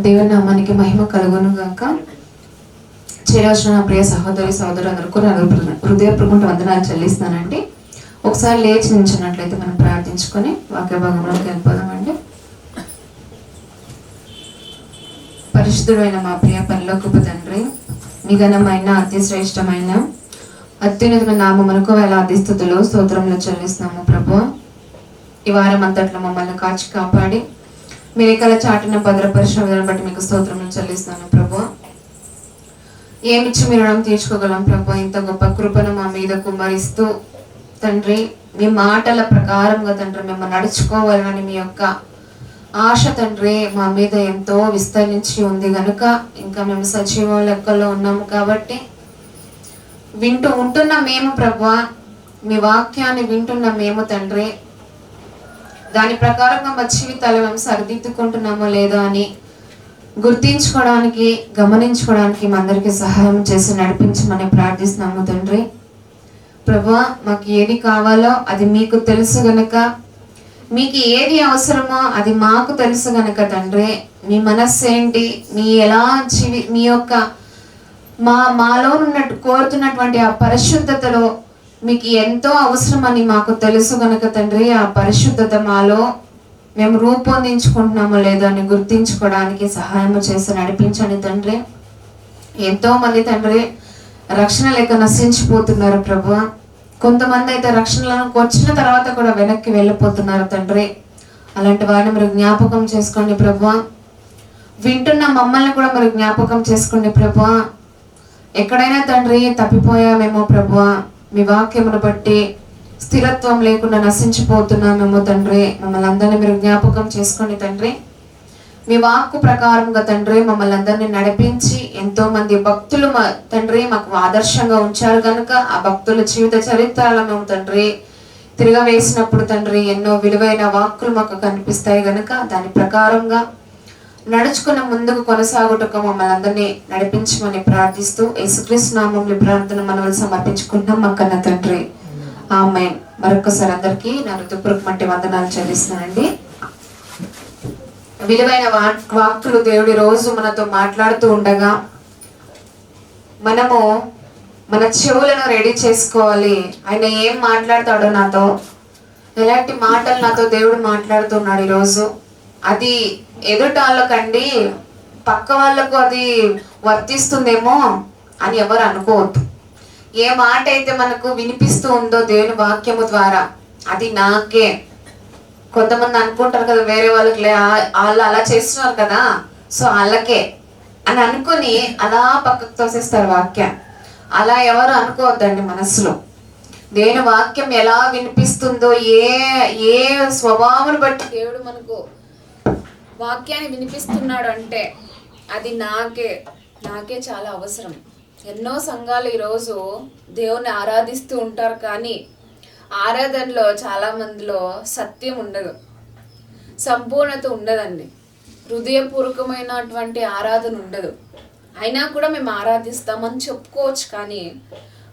దేవుని నామానికి మహిమ కలుగును గాక. చేరవచ్చిన నా ప్రియ సహోదరి సహోదరులందరికీ హృదయపూర్వక వందనాలు చెల్లిస్తానండి. ఒకసారి లేచి నిల్చున్నట్లయితే మనం ప్రార్థించుకొని వాక్య భాగంలోకి వెళ్ళిపోదామండి. పరిశుద్ధుడైన మా ప్రియ పరలోకపు తండ్రి, మీ ఘనమైన అతి శ్రేష్టమైన అత్యున్నతమైన నామమునకు వేలాది స్తుతులు స్తోత్రములు చెల్లిస్తున్నాము ప్రభువా. ఈ వారం అంతట్లో మమ్మల్ని కాచి కాపాడి మీ రెక్కల చాటున భద్రపరిచిన విధానం బట్టి మీకు స్తోత్రములు చెల్లిస్తున్నాను ప్రభువా. ఏమిచ్చి మీ రుణం తీర్చుకోగలం ప్రభువా. ఇంత గొప్ప కృపను మా మీద కుమ్మరిస్తూ తండ్రి, మీ మాటల ప్రకారంగా తండ్రి మేము నడుచుకోవాలని మీ యొక్క ఆశ తండ్రి మా మీద ఎంతో విస్తరించి ఉంది కనుక ఇంకా మేము సజీవ లెక్కల్లో ఉన్నాము కాబట్టి ఉంటున్న మేము ప్రభువా, మీ వాక్యాన్ని వింటున్న మేము తండ్రి దాని ప్రకారంగా మా జీవితాలు మేము సరిదిద్దుకుంటున్నామో లేదో అని గుర్తించుకోవడానికి గమనించుకోవడానికి మా అందరికీ సహాయం చేసి నడిపించమని ప్రార్థిస్తున్నాము తండ్రి. ప్రభువా, మాకు ఏది కావాలో అది మీకు తెలుసు గనక, మీకు ఏది అవసరమో అది మాకు తెలుసు గనక తండ్రి, మీ మనస్సు ఏంటి, మీ యొక్క మాలో ఉన్నట్టు కోరుతున్నటువంటి ఆ పరిశుద్ధతలో మీకు ఎంతో అవసరమని మాకు తెలుసు గనక తండ్రి, ఆ పరిశుద్ధత మాలో మేము రూపొందించుకుంటున్నామో లేదో అని గుర్తించుకోవడానికి సహాయం చేసి నడిపించండి తండ్రి. ఎంతో మంది తండ్రి రక్షణ లేక నశించిపోతున్నారు ప్రభువా. కొంతమంది అయితే రక్షణలకు వచ్చిన తర్వాత కూడా వెనక్కి వెళ్ళిపోతున్నారు తండ్రి. అలాంటి వారిని మీరు జ్ఞాపకం చేసుకోండి ప్రభువా. వింటున్న మమ్మల్ని కూడా మీరు జ్ఞాపకం చేసుకోండి ప్రభువా. ఎక్కడైనా తండ్రి తప్పిపోయామేమో ప్రభువా, మీ వాక్యమును బట్టి స్థిరత్వం లేకుండా నశించిపోతున్నామేమో తండ్రి, మమ్మల్ని అందరినీ మీరు జ్ఞాపకం చేసుకోండి తండ్రి. మీ వాక్కు ప్రకారంగా తండ్రి మమ్మల్ని అందరినీ నడిపించి ఎంతో మంది భక్తులు తండ్రి మాకు ఆదర్శంగా ఉంచారు కనుక ఆ భక్తుల జీవిత చరిత్రలో మేము తండ్రి తిరగవేసినప్పుడు తండ్రి ఎన్నో విలువైన వాక్కులు మాకు కనిపిస్తాయి కనుక దాని ప్రకారంగా నడుచుకున్న ముందుకు కొనసాగుటకు మమ్మల్ని అందరినీ నడిపించమని ప్రార్థిస్తూ యేసుక్రీస్తు నామములో ప్రార్థన మనవలు సమర్పించుకుంటున్నాం మా కన్న తండ్రి, ఆమేన్. మరొకసారి అందరికీ నా హృదయపూర్వక వందనాలు చెల్లిస్తున్నానండి. విలువైన వాక్కులు దేవుడి రోజు మనతో మాట్లాడుతూ ఉండగా మనము మన చెవులను రెడీ చేసుకోవాలి. ఆయన ఏం మాట్లాడతాడో నాతో, ఎలాంటి మాటలు నాతో దేవుడు మాట్లాడుతున్నాడు ఈరోజు, అది ఎదుటాళ్ళకండి పక్క వాళ్ళకు అది వర్తిస్తుందేమో అని ఎవరు అనుకోవద్దు. ఏ మాట అయితే మనకు వినిపిస్తూ ఉందో దేవుని వాక్యము ద్వారా అది నాకే. కొంతమంది అనుకుంటారు కదా వేరే వాళ్ళకి వాళ్ళు అలా చేస్తున్నారు కదా సో వాళ్ళకే అని అనుకుని అలా పక్కకు తోసేస్తారు వాక్యం. అలా ఎవరు అనుకోవద్దండి మనసులో. దేవుని వాక్యం ఎలా వినిపిస్తుందో ఏ స్వభావం బట్టి దేవుడు మనకు వాక్యాన్ని వినిపిస్తున్నాడు అంటే అది నాకే చాలా అవసరం. ఎన్నో సంఘాలు ఈరోజు దేవుని ఆరాధిస్తూ ఉంటారు కానీ ఆరాధనలో చాలా మందిలో సత్యం ఉండదు, సంపూర్ణత ఉండదండి, హృదయపూర్వకమైనటువంటి ఆరాధన ఉండదు. అయినా కూడా మేము ఆరాధిస్తామని చెప్పుకోవచ్చు కానీ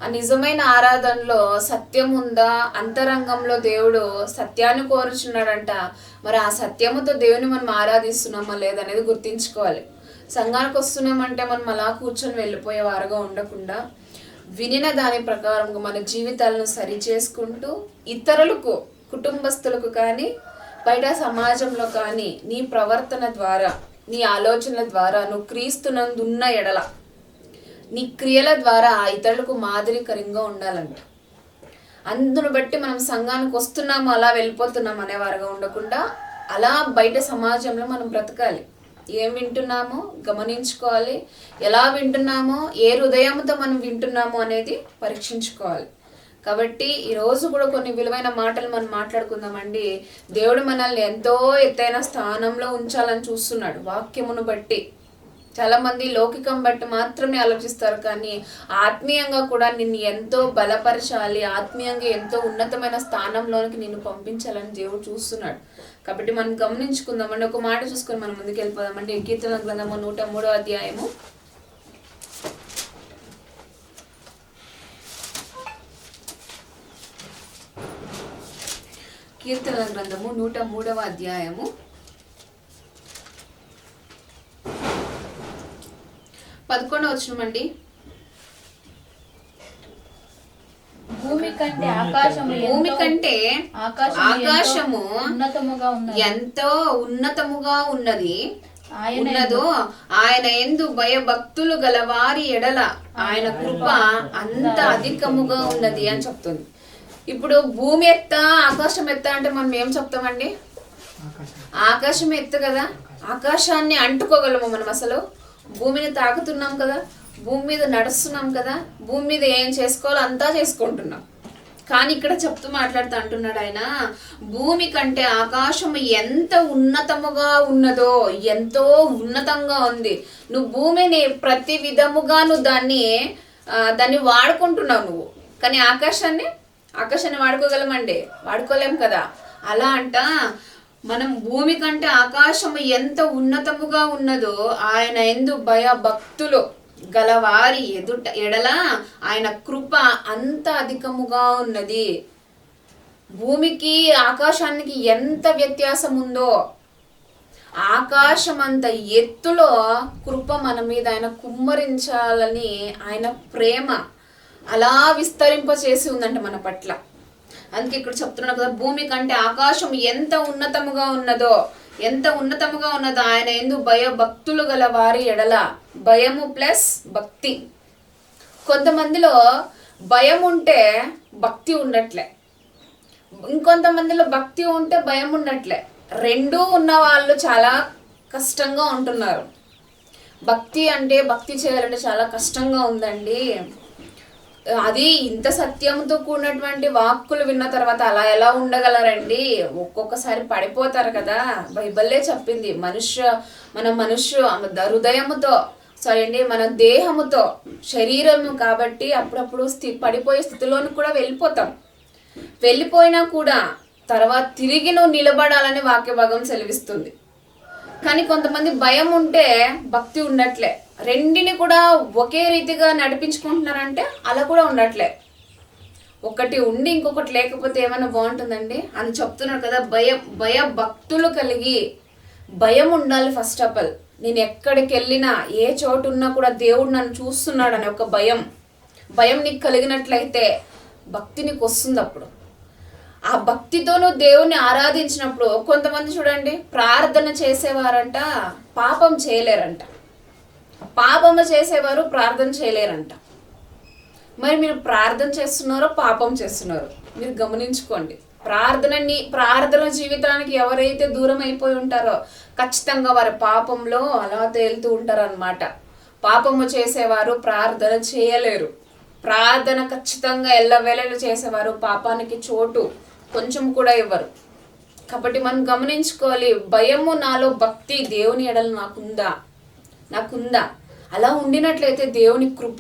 ఆ నిజమైన ఆరాధనలో సత్యం ఉందా, అంతరంగంలో దేవుడు సత్యాన్ని కోరుచున్నాడంట. మరి ఆ సత్యముతో దేవుని మనం ఆరాధిస్తున్నామా లేదనేది గుర్తించుకోవాలి. సంఘానికి వస్తున్నామంటే మనం అలా కూర్చొని వెళ్ళిపోయే వారుగా ఉండకుండా వినిన దాని ప్రకారంగా మన జీవితాలను సరి చేసుకుంటూ ఇతరులకు, కుటుంబస్తులకు కానీ బయట సమాజంలో కానీ నీ ప్రవర్తన ద్వారా, నీ ఆలోచనల ద్వారా నువ్వు క్రీస్తునందున్న ఎడల నీ క్రియల ద్వారా ఇతరులకు మాదిరికరంగా ఉండాలంట. అందును బట్టి మనం సంఘానికి వస్తున్నాము అలా వెళ్ళిపోతున్నాము అనేవారుగా ఉండకుండా అలా బయట సమాజంలో మనం బ్రతకాలి. ఏం వింటున్నామో గమనించుకోవాలి, ఎలా వింటున్నామో, ఏ హృదయంతో మనం వింటున్నామో అనేది పరీక్షించుకోవాలి. కాబట్టి ఈరోజు కూడా కొన్ని విలువైన మాటలు మనం మాట్లాడుకుందామండి. దేవుడు మనల్ని ఎంతో ఎత్తైన స్థానంలో ఉంచాలని చూస్తున్నాడు వాక్యమును బట్టి. చాలామంది లౌకికం బట్టి మాత్రమే ఆలోచిస్తారు కానీ ఆత్మీయంగా కూడా నిన్ను ఎంతో బలపరచాలి, ఆత్మీయంగా ఎంతో ఉన్నతమైన స్థానంలోనికి నిన్ను పంపించాలని దేవుడు చూస్తున్నాడు. కాబట్టి మనం గమనించుకుందామండి. ఒక మాట చూసుకొని మనం ముందుకు వెళ్ళిపోదామండి. కీర్తన గ్రంథము 103వ అధ్యాయము 1 కీర్తనల గ్రంథము 103వ అధ్యాయము 11వ వచనం అండి. భూమి కంటే ఆకాశము ఎంతో ఉన్నతముగా ఉన్నది ఉన్నదో ఆయన యందు భయభక్తులు గల వారి ఎడల ఆయన కృప అంత అధికముగా ఉన్నది అని చెప్తుంది. ఇప్పుడు భూమి ఎత్త ఆకాశం ఎత్త అంటే మనం ఏం చెప్తామండి? ఆకాశం ఎత్తు కదా, ఆకాశాన్ని అంటుకోగలము మనం. అసలు భూమిని తాకుతున్నాం కదా, భూమి మీద నడుస్తున్నాం కదా, భూమి మీద ఏం చేసుకోవాలో అంతా చేసుకుంటున్నాం. కానీ ఇక్కడ చెప్తూ మాట్లాడుతూ అంటున్నాడు ఆయన, భూమి కంటే ఆకాశం ఎంత ఉన్నతముగా ఉన్నదో, ఎంతో ఉన్నతంగా ఉంది. నువ్వు భూమిని ప్రతి విధముగా నువ్వు దాన్ని వాడుకుంటున్నావు నువ్వు, కానీ ఆకాశాన్ని వాడుకోగలమండి? వాడుకోలేం కదా. అలా అంట మనం భూమి కంటే ఆకాశం ఎంత ఉన్నతముగా ఉన్నదో ఆయన యందు భయభక్తులు గలవారి ఎడల ఆయన కృప అంత అధికముగా ఉన్నది. భూమికి ఆకాశానికి ఎంత వ్యత్యాసం ఉందో, ఆకాశం అంత ఎత్తులో కృప మన మీద ఆయన కుమ్మరించాలని ఆయన ప్రేమ అలా విస్తరింప చేసి ఉందంట మన పట్ల. అందుకే ఇక్కడ చెప్తున్నాను కదా, భూమి కంటే ఆకాశం ఎంత ఉన్నతముగా ఉన్నదో ఆయన యందు భయభక్తులు గల వారి ఎడల. భయము ప్లస్ భక్తి. కొంతమందిలో భయం ఉంటే భక్తి ఉండట్లే, ఇంకొంతమందిలో భక్తి ఉంటే భయం ఉండట్లే. రెండూ ఉన్న వాళ్ళు చాలా కష్టంగా ఉంటున్నారు. భక్తి చేయాలంటే చాలా కష్టంగా ఉందండి. అది ఇంత సత్యంతో కూడినటువంటి వాక్కులు విన్న తర్వాత అలా ఎలా ఉండగలరండి? ఒక్కొక్కసారి పడిపోతారు కదా. బైబిల్లే చెప్పింది, మన హృదయముతో మన దేహముతో, శరీరము కాబట్టి అప్పుడప్పుడు పడిపోయే స్థితిలోని కూడా వెళ్ళిపోయినా కూడా తర్వాత తిరిగి నువ్వు నిలబడాలని వాక్య భాగం సెలవిస్తుంది. కానీ కొంతమంది భయం ఉంటే భక్తి ఉండట్లే. రెండిని కూడా ఒకే రీతిగా నడిపించుకుంటున్నారంటే అలా కూడా ఉండట్లే. ఒకటి ఉండి ఇంకొకటి లేకపోతే ఏమైనా బాగుంటుందండి? అని చెప్తున్నాడు కదా, భయభక్తులు కలిగి భయం ఉండాలి. ఫస్ట్ ఆఫ్ ఆల్ నేను ఎక్కడికి వెళ్ళినా ఏ చోటు ఉన్నా కూడా దేవుడు నన్ను చూస్తున్నాడు అనే ఒక భయం నీకు కలిగినట్లయితే భక్తి నీకు వస్తుంది. అప్పుడు ఆ భక్తితో నువ్వు దేవుణ్ణి ఆరాధించినప్పుడు, కొంతమంది చూడండి ప్రార్థన చేసేవారంట పాపం చేయలేరంట, పాపము చేసేవారు ప్రార్థన చేయలేరంట. మరి మీరు ప్రార్థన చేస్తున్నారో పాపం చేస్తున్నారో మీరు గమనించుకోండి. ప్రార్థన జీవితానికి ఎవరైతే దూరం అయిపోయి ఉంటారో ఖచ్చితంగా వారి పాపంలో అలా తేలుతూ ఉంటారు అన్నమాట. పాపము చేసేవారు ప్రార్థన చేయలేరు. ప్రార్థన ఖచ్చితంగా ఎల్లవేళలు చేసేవారు పాపానికి చోటు కొంచెం కూడా ఇవ్వరు. కాబట్టి మనం గమనించుకోవాలి, భయము నాలో, భక్తి దేవుని ఎడల నాకుందా? అలా ఉండినట్లయితే దేవుని కృప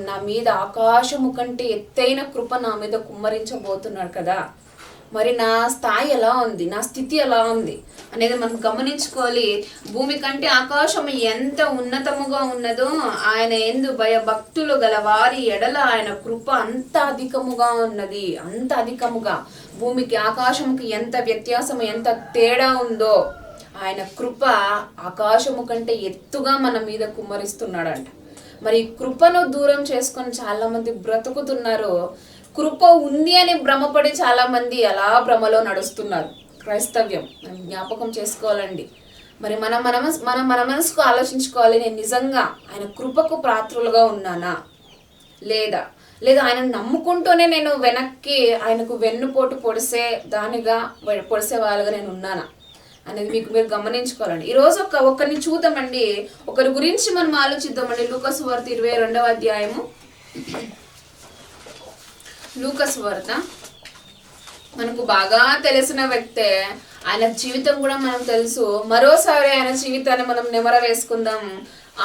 నా మీద ఆకాశము కంటే ఎత్తైన కృప నా మీద కుమ్మరించబోతున్నాడు కదా. మరి నా స్థాయి ఎలా ఉంది, నా స్థితి ఎలా ఉంది అనేది మనం గమనించుకోవాలి. భూమి కంటే ఆకాశం ఎంత ఉన్నతముగా ఉన్నదో ఆయన యందు భయభక్తులు గల వారి ఎడల ఆయన కృప అంత అధికముగా ఉన్నది. అంత అధికముగా భూమికి ఆకాశముకి ఎంత వ్యత్యాసము, ఎంత తేడా ఉందో ఆయన కృప ఆకాశము కంటే ఎత్తుగా మన మీద కుమ్మరిస్తున్నాడంట. మరి కృపను దూరం చేసుకొని చాలా మంది బ్రతుకుతున్నారు. కృప ఉంది అని భ్రమపడి చాలా మంది అలా భ్రమలో నడుస్తున్నారు. క్రైస్తవ్యం జ్ఞాపకం చేసుకోవాలండి. మరి మన మనసుకు ఆలోచించుకోవాలి, నేను నిజంగా ఆయన కృపకు పాత్రులుగా ఉన్నానా లేదా ఆయన నమ్ముకుంటూనే నేను వెనక్కి ఆయనకు వెన్నుపోటు పొడిసే వాళ్ళగా నేను ఉన్నానా అనేది మీరు గమనించుకోవాలండి. ఈరోజు ఒకరిని చూద్దామండి, ఒకరి గురించి మనం ఆలోచిద్దామండి. లూకా సువార్త 22వ అధ్యాయము. లూకా సువార్త మనకు బాగా తెలిసిన వ్యక్తే, ఆయన జీవితం కూడా మనకు తెలుసు. మరోసారి ఆయన జీవితాన్ని మనం నెమర వేసుకుందాం.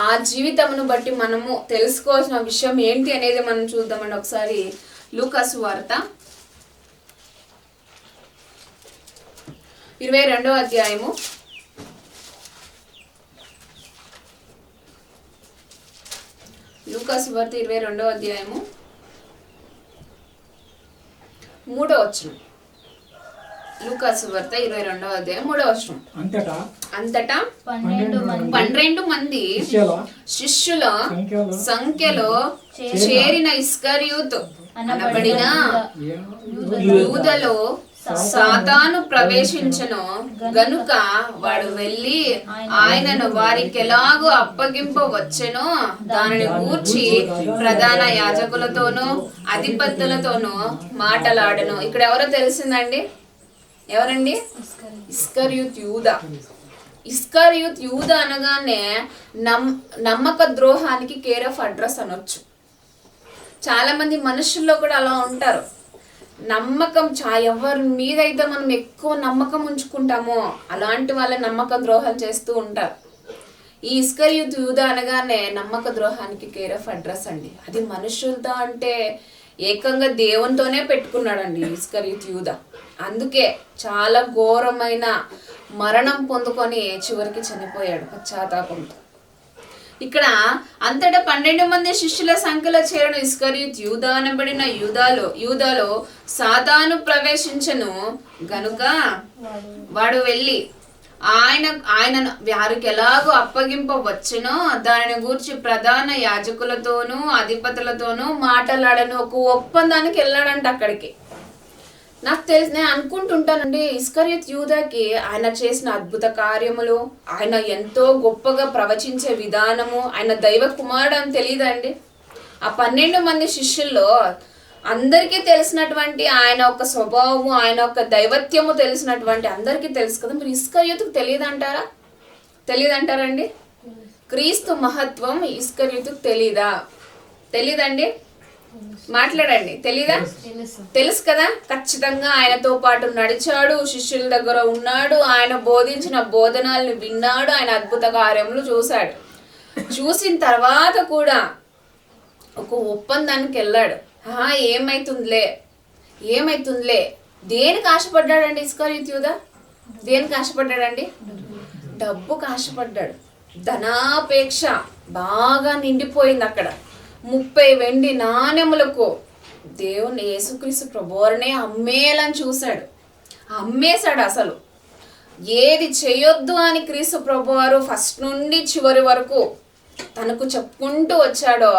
ఆ జీవితమును బట్టి మనము తెలుసుకోవాల్సిన విషయం ఏంటి అనేది మనం చూద్దామండి. ఒకసారి లూకా సువార్త 22వ అధ్యాయము. లూకా సువార్త 22వ అధ్యాయము 3వ వచనం. లూకాసు వార్త 22వ అధ్యాయం 3వ వచనం. అంతటా 12 మంది శిష్యుల సంఖ్యలో చేరిన ఇస్కరియోతు అనబడిన యూదలో సాతాను ప్రవేశించను గనుక వాడు వెళ్ళి ఆయనను వారికి ఎలాగో అప్పగింపవచ్చెనో దానిని గూర్చి ప్రధాన యాజకులతోనూ అధిపతులతోనూ మాటలాడను. ఇక్కడ ఎవరో తెలిసిందండి? ఎవరండి? ఇస్కరియోతు యూదా. ఇస్కరియోతు యూదా అనగానే నమ్మక ద్రోహానికి కేర్ ఆఫ్ అడ్రస్ అనొచ్చు. చాలా మంది మనుషుల్లో కూడా అలా ఉంటారు. నమ్మకం ఎవరి మీద అయితే మనం ఎక్కువ నమ్మకం ఉంచుకుంటామో అలాంటి వాళ్ళ నమ్మక ద్రోహాలు చేస్తూ ఉంటారు. ఈ ఇస్కరియోతు యూదా అనగానే నమ్మక ద్రోహానికి కేర్ ఆఫ్ అడ్రస్ అండి. అది మనుషులతో అంటే ఏకంగా దేవునితోనే పెట్టుకున్నాడండి ఇస్కరియోతు యూదా. అందుకే చాలా ఘోరమైన మరణం పొందుకొని చివరికి చనిపోయాడు పశ్చాత్తాపంతో. ఇక్కడ అంతటా 12 మంది శిష్యుల సంఖ్యలో చేరిన ఇస్కరియోతు యూదా అనబడిన యూదాలో సాతాను ప్రవేశించను గనుక వాడు వెళ్ళి ఆయనను వారికి ఎలాగో అప్పగింపవచ్చునో దానిని గూర్చి ప్రధాన యాజకులతోనూ అధిపతులతోనూ మాట్లాడను. ఒక ఒప్పందానికి వెళ్ళాడంట అక్కడికి. నాకు తెలిసి నేను అనుకుంటుంటానండి, ఇస్కరియోతు యూదాకి ఆయన చేసిన అద్భుత కార్యములు, ఆయన ఎంతో గొప్పగా ప్రవచించే విధానము, ఆయన దైవ కుమారుడు అని తెలియదండి. ఆ 12 మంది శిష్యుల్లో అందరికీ తెలిసినటువంటి ఆయన ఒక స్వభావము, ఆయన ఒక దైవత్యము తెలిసినటువంటి అందరికీ తెలుసు కదా. మరి ఇస్కరియోతుకు తెలియదంటారా? తెలియదంటారండి? క్రీస్తు మహత్వం ఇస్కరియోతుకు తెలీదండి? మాట్లాడండి. తెలీదా? తెలుసు కదా. ఖచ్చితంగా ఆయనతో పాటు నడిచాడు, శిష్యుల దగ్గర ఉన్నాడు, ఆయన బోధించిన బోధనాలను విన్నాడు, ఆయన అద్భుత కార్యములు చూశాడు. చూసిన తర్వాత కూడా ఒక ఒప్పందానికి వెళ్ళాడు. ఏమైతుందిలే దేనికి ఆశపడ్డాడండి ఇస్కరియోతు యూదా? దేనికి ఆశపడ్డాడండి? డబ్బుకు ఆశపడ్డాడు. ధనాపేక్ష బాగా నిండిపోయింది అక్కడ. 30 వెండి నాణెములకు దేవుని యేసుక్రీస్తు ప్రభువారినే అమ్మేయాలని చూశాడు. అమ్మేశాడు. అసలు ఏది చేయొద్దు అని క్రీస్తు ప్రభువారు ఫస్ట్ నుండి చివరి వరకు తనకు చెప్పుకుంటూ వచ్చాడో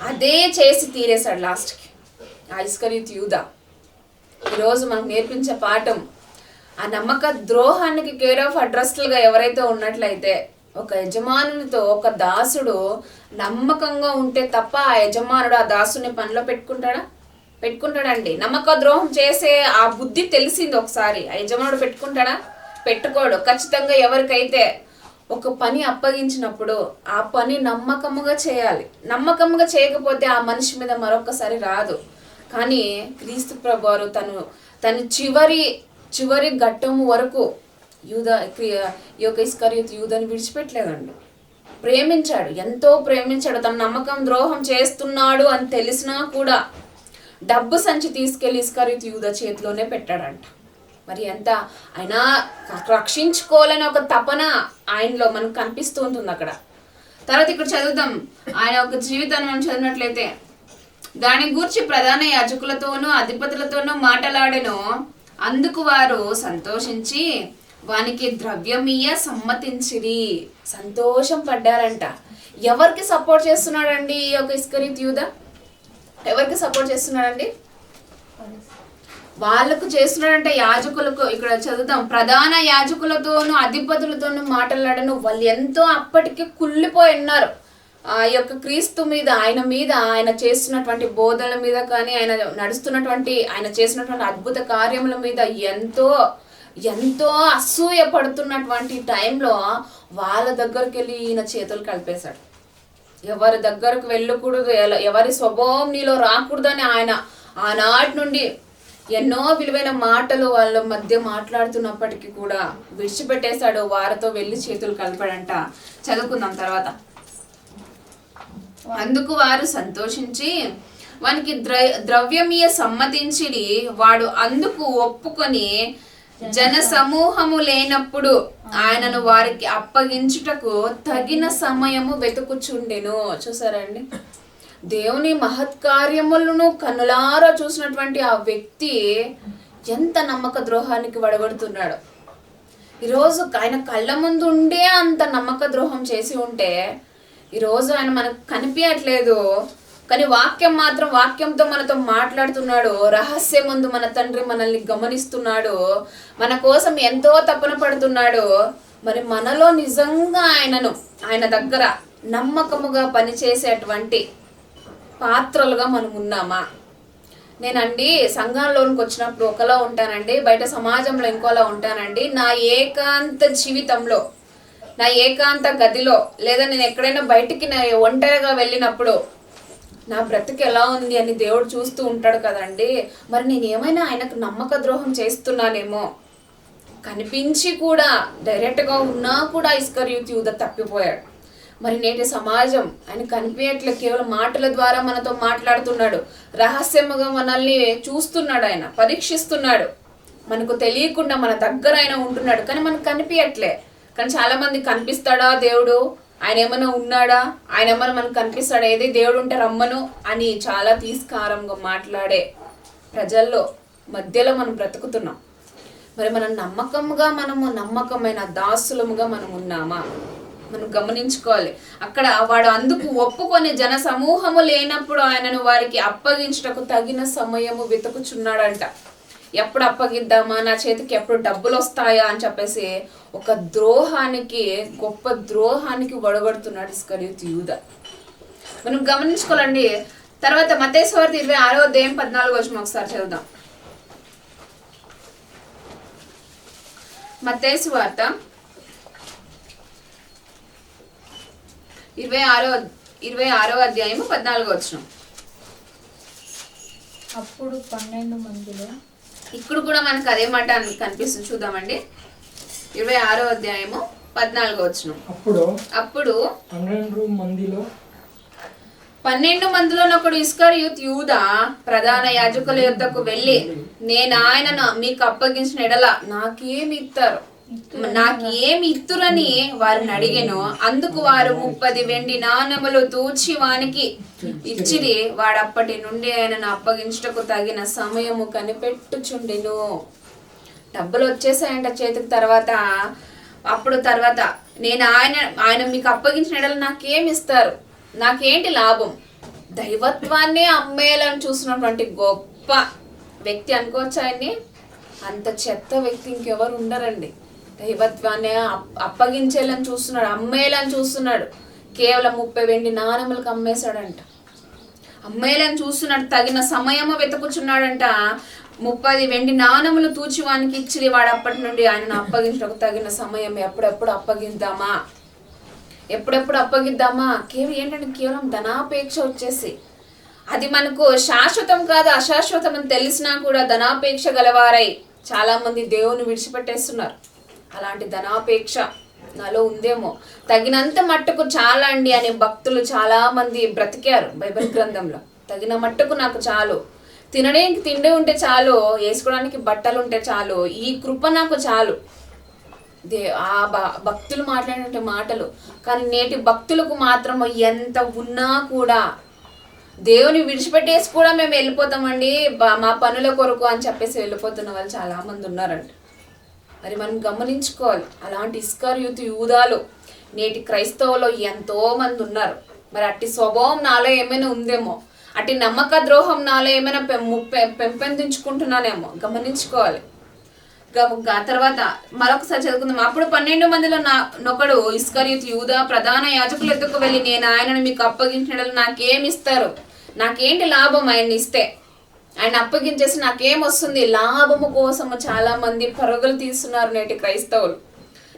అదే చేసి తీరేశాడు లాస్ట్కి ఆ ఇస్కరియోతు యూదా. ఈరోజు మనకు నేర్పించే పాఠం, ఆ నమ్మక ద్రోహానికి కేర్ ఆఫ్ అడ్రస్లుగా ఎవరైతే ఉన్నట్లయితే, ఒక యజమానునితో ఒక దాసుడు నమ్మకంగా ఉంటే తప్ప ఆ యజమానుడు ఆ దాసుని పనిలో పెట్టుకుంటాడండి. నమ్మక ద్రోహం చేసే ఆ బుద్ధి తెలిసింది ఒకసారి, ఆ యజమానుడు పెట్టుకోడు. ఖచ్చితంగా ఎవరికైతే ఒక పని అప్పగించినప్పుడు ఆ పని నమ్మకముగా చేయాలి. నమ్మకముగా చేయకపోతే ఆ మనిషి మీద మరొకసారి రాదు. కానీ క్రీస్తు ప్రభువారు తను చివరి ఘట్టము వరకు ఈ యొక్క ఇస్కరియోతు యూదాని విడిచిపెట్టలేదండి. ప్రేమించాడు, ఎంతో ప్రేమించాడు. తన నమ్మకం ద్రోహం చేస్తున్నాడు అని తెలిసినా కూడా డబ్బు సంచి తీసుకెళ్లి ఇస్కరియోతు యూదా చేతిలోనే పెట్టాడంట. మరి ఎంత ఆయన రక్షించుకోవాలని ఒక తపన ఆయనలో మనకు కనిపిస్తూ ఉంటుంది అక్కడ. తర్వాత ఇక్కడ చదువుతాం, ఆయన ఒక జీవితాన్ని మనం చదివినట్లయితే, దాని గురించి ప్రధాన యాజకులతోనూ అధిపతులతోనూ మాటలాడెను. అందుకు వారు సంతోషించి వానికి ద్రవ్యమీయ సమ్మతించిరి. సంతోషం పడ్డారంట. ఎవరికి సపోర్ట్ చేస్తున్నాడండి ఈ యొక్క ఇస్కరియోతు యూదా? ఎవరికి సపోర్ట్ చేస్తున్నాడండి? వాళ్ళకు చేస్తున్నాడంటే యాజకులకు. ఇక్కడ చదువుతాం, ప్రధాన యాజకులతోనూ అధిపతులతోనూ మాట్లాడను. వాళ్ళు ఎంతో అప్పటికి కుళ్ళిపోయి ఉన్నారు ఆ యొక్క క్రీస్తు మీద, ఆయన చేస్తున్నటువంటి బోధనల మీద కానీ, ఆయన చేసినటువంటి అద్భుత కార్యముల మీద ఎంతో అసూయ పడుతున్నటువంటి టైంలో వాళ్ళ దగ్గరికి వెళ్ళి ఈయన చేతులు కలిపేశాడు. ఎవరి దగ్గరకు వెళ్ళకూడదు, ఎవరి స్వభావం నీలో రాకూడదని ఆయన ఆనాటి నుండి ఎన్నో విలువైన మాటలు వాళ్ళ మధ్య మాట్లాడుతున్నప్పటికీ కూడా విడిచిపెట్టేశాడు. వారితో వెళ్ళి చేతులు కలిపాడంట. చదువుకుందాం తర్వాత. అందుకు వారు సంతోషించి వానికి ద్రవ్యమీయ సమ్మతించిడి. వాడు అందుకు ఒప్పుకొని జన సమూహము లేనప్పుడు ఆయనను వారికి అప్పగించుటకు తగిన సమయము వెతుకుచుండెను. చూసారండి, దేవుని మహత్కార్యములను కన్నులారా చూసినటువంటి ఆ వ్యక్తి ఎంత నమ్మక ద్రోహానికి వడగడుతున్నాడు. ఈరోజు ఆయన కళ్ళ ముందు ఉండే అంత నమ్మక ద్రోహం చేసి ఉంటే ఈరోజు ఆయన మనకు కనిపించట్లేదు, కానీ వాక్యంతో మనతో మాట్లాడుతున్నాడు. రహస్యం ముందు మన తండ్రి మనల్ని గమనిస్తున్నాడు, మన కోసం ఎంతో తపన పడుతున్నాడు. మరి మనలో నిజంగా ఆయన దగ్గర నమ్మకముగా పనిచేసేటువంటి పాత్రలుగా మనం ఉన్నామా? నేనండి సంఘంలోనికి వచ్చినప్పుడు ఒకలా ఉంటానండి, బయట సమాజంలో ఇంకోలా ఉంటానండి. నా ఏకాంత జీవితంలో, నా ఏకాంత గదిలో, లేదా నేను ఎక్కడైనా బయటికి ఒంటరిగా వెళ్ళినప్పుడు నా బ్రతుకు ఎలా ఉంది అని దేవుడు చూస్తూ ఉంటాడు కదండి. మరి నేను ఏమైనా ఆయనకు నమ్మక ద్రోహం చేస్తున్నానేమో? కనిపించి కూడా డైరెక్ట్గా ఉన్నా కూడా ఇస్కరియోతు యూదా తప్పిపోయాడు. మరి నేటి సమాజం ఆయన కనిపించట్లే, కేవలం మాటల ద్వారా మనతో మాట్లాడుతున్నాడు, రహస్యముగా మనల్ని చూస్తున్నాడు, ఆయన పరీక్షిస్తున్నాడు, మనకు తెలియకుండా మన దగ్గర ఆయన ఉంటున్నాడు, కానీ మనకు కనిపించట్లే. కానీ చాలా మంది కనిపిస్తాడా దేవుడు, ఆయన ఏమైనా ఉన్నాడా, ఆయన ఏమైనా మనకు కనిపిస్తాడా, ఏది దేవుడు ఉంటే రమ్మను అని చాలా తీస్కారంగా మాట్లాడే ప్రజల్లో మధ్యలో మనం బ్రతుకుతున్నాం. మరి మనం నమ్మకమైన దాసులముగా మనం ఉన్నామా? మనం గమనించుకోవాలి. అక్కడ వాడు అందుకు ఒప్పుకొని జన సమూహము లేనప్పుడు ఆయనను వారికి అప్పగించుటకు తగిన సమయము వెతుకుచున్నాడంట. ఎప్పుడు అప్పగిద్దామా, నా చేతికి ఎప్పుడు డబ్బులు వస్తాయా అని చెప్పేసి ఒక గొప్ప ద్రోహానికి వడగడుతున్నాడు ఇస్కరియోతు యూదా. మనం గమనించుకోవాలండి. తర్వాత మత్తయి సువార్త 26వ అధ్యాయం 14వ వచనం ఒకసారి చదువుదాం. మత్తయి సువార్త 26వ అధ్యాయము 14వ వచనం. అప్పుడు 12 మందిలో, ఇక్కడ కూడా మనకు అదే మాట కనిపిస్తుంది, చూద్దామండి. 26వ అధ్యాయము 14వ వచనం. అప్పుడు 12 మందిలో ఒకడు ఇస్కరియోతు యూదా ప్రధాన యాజకుల యొద్దకు వెళ్ళి, నేను ఆయనను మీకు అప్పగించిన ఎడల నాకేమి ఇత్తురని వారిని అడిగెను. అందుకు వారు 30 వెండి నాణెములు తూచి వానికి ఇచ్చిరి. వాడప్పటి నుండి ఆయనను అప్పగించుటకు తగిన సమయము కనిపెట్టుచుండెను. డబ్బులు వచ్చేసాయంట చేతికి. తర్వాత నేను ఆయన మీకు అప్పగించిన ఎడల నాకేమి ఇస్తారు, నాకేంటి లాభం? దైవత్వాన్ని అమ్మేయాలని చూసినటువంటి గొప్ప వ్యక్తి అనుకోవచ్చు ఆయన్ని. అంత చెత్త వ్యక్తి ఇంకెవరు ఉండరండి. దైవత్వాన్ని అప్పగించేయాలని చూస్తున్నాడు, అమ్మేయాలని చూస్తున్నాడు. కేవలం 30 వెండి నాణెములకు అమ్మేశాడంట. అమ్మేయాలని చూస్తున్నాడు, తగిన సమయము వెతుకుచున్నాడంట. 30 వెండి నాణెములు తూచి వానికి ఇచ్చి వాడు అప్పటి నుండి ఆయనను అప్పగించడానికి తగిన సమయం ఎప్పుడెప్పుడు అప్పగిద్దామా. కేవలం ధనాపేక్ష వచ్చేసి, అది మనకు శాశ్వతం కాదు, అశాశ్వతం అని తెలిసినా కూడా ధనాపేక్ష గలవారై చాలా మంది దేవుని విడిచిపెట్టేస్తున్నారు. అలాంటి ధనాపేక్ష నాలో ఉందేమో. తగినంత మట్టుకు చాలా అండి అనే భక్తులు చాలా మంది బ్రతికారు బైబిల్ గ్రంథంలో. తగిన మట్టుకు నాకు చాలు, తినడానికి తిండి ఉంటే చాలు, వేసుకోవడానికి బట్టలు ఉంటే చాలు, ఈ కృప నాకు చాలు. భక్తులు మాట్లాడిన మాటలు. కానీ నేటి భక్తులకు మాత్రం ఎంత ఉన్నా కూడా దేవుని విడిచిపెట్టేసి కూడా మేము వెళ్ళిపోతామండి మా పనుల కొరకు అని చెప్పేసి వెళ్ళిపోతున్న వాళ్ళు చాలా మంది ఉన్నారంట. మరి మనం గమనించుకోవాలి. అలాంటి ఇస్కరియోతు యూదాలు నేటి క్రైస్తవులో ఎంతో మంది ఉన్నారు. మరి అట్టి స్వభావం నాలో ఏమైనా ఉందేమో, అట్టి నమ్మక ద్రోహం నాలో ఏమైనా పెంపొందించుకుంటున్నానేమో గమనించుకోవాలి. తర్వాత మరొకసారి చదువుకుందాం. అప్పుడు 12 మందిలో నొకడు ఇస్కరియోతు యూదా ప్రధాన యాజకుల ఎద్దుకు వెళ్ళి, నేను ఆయనను మీకు అప్పగించిన నాకేమి ఇస్తారు, నాకేంటి లాభం ఆయన్ని ఇస్తే, ఆయన అప్పగించేసి నాకేం వస్తుంది? లాభము కోసము చాలా మంది పరుగులు తీస్తున్నారు నేటి క్రైస్తవులు.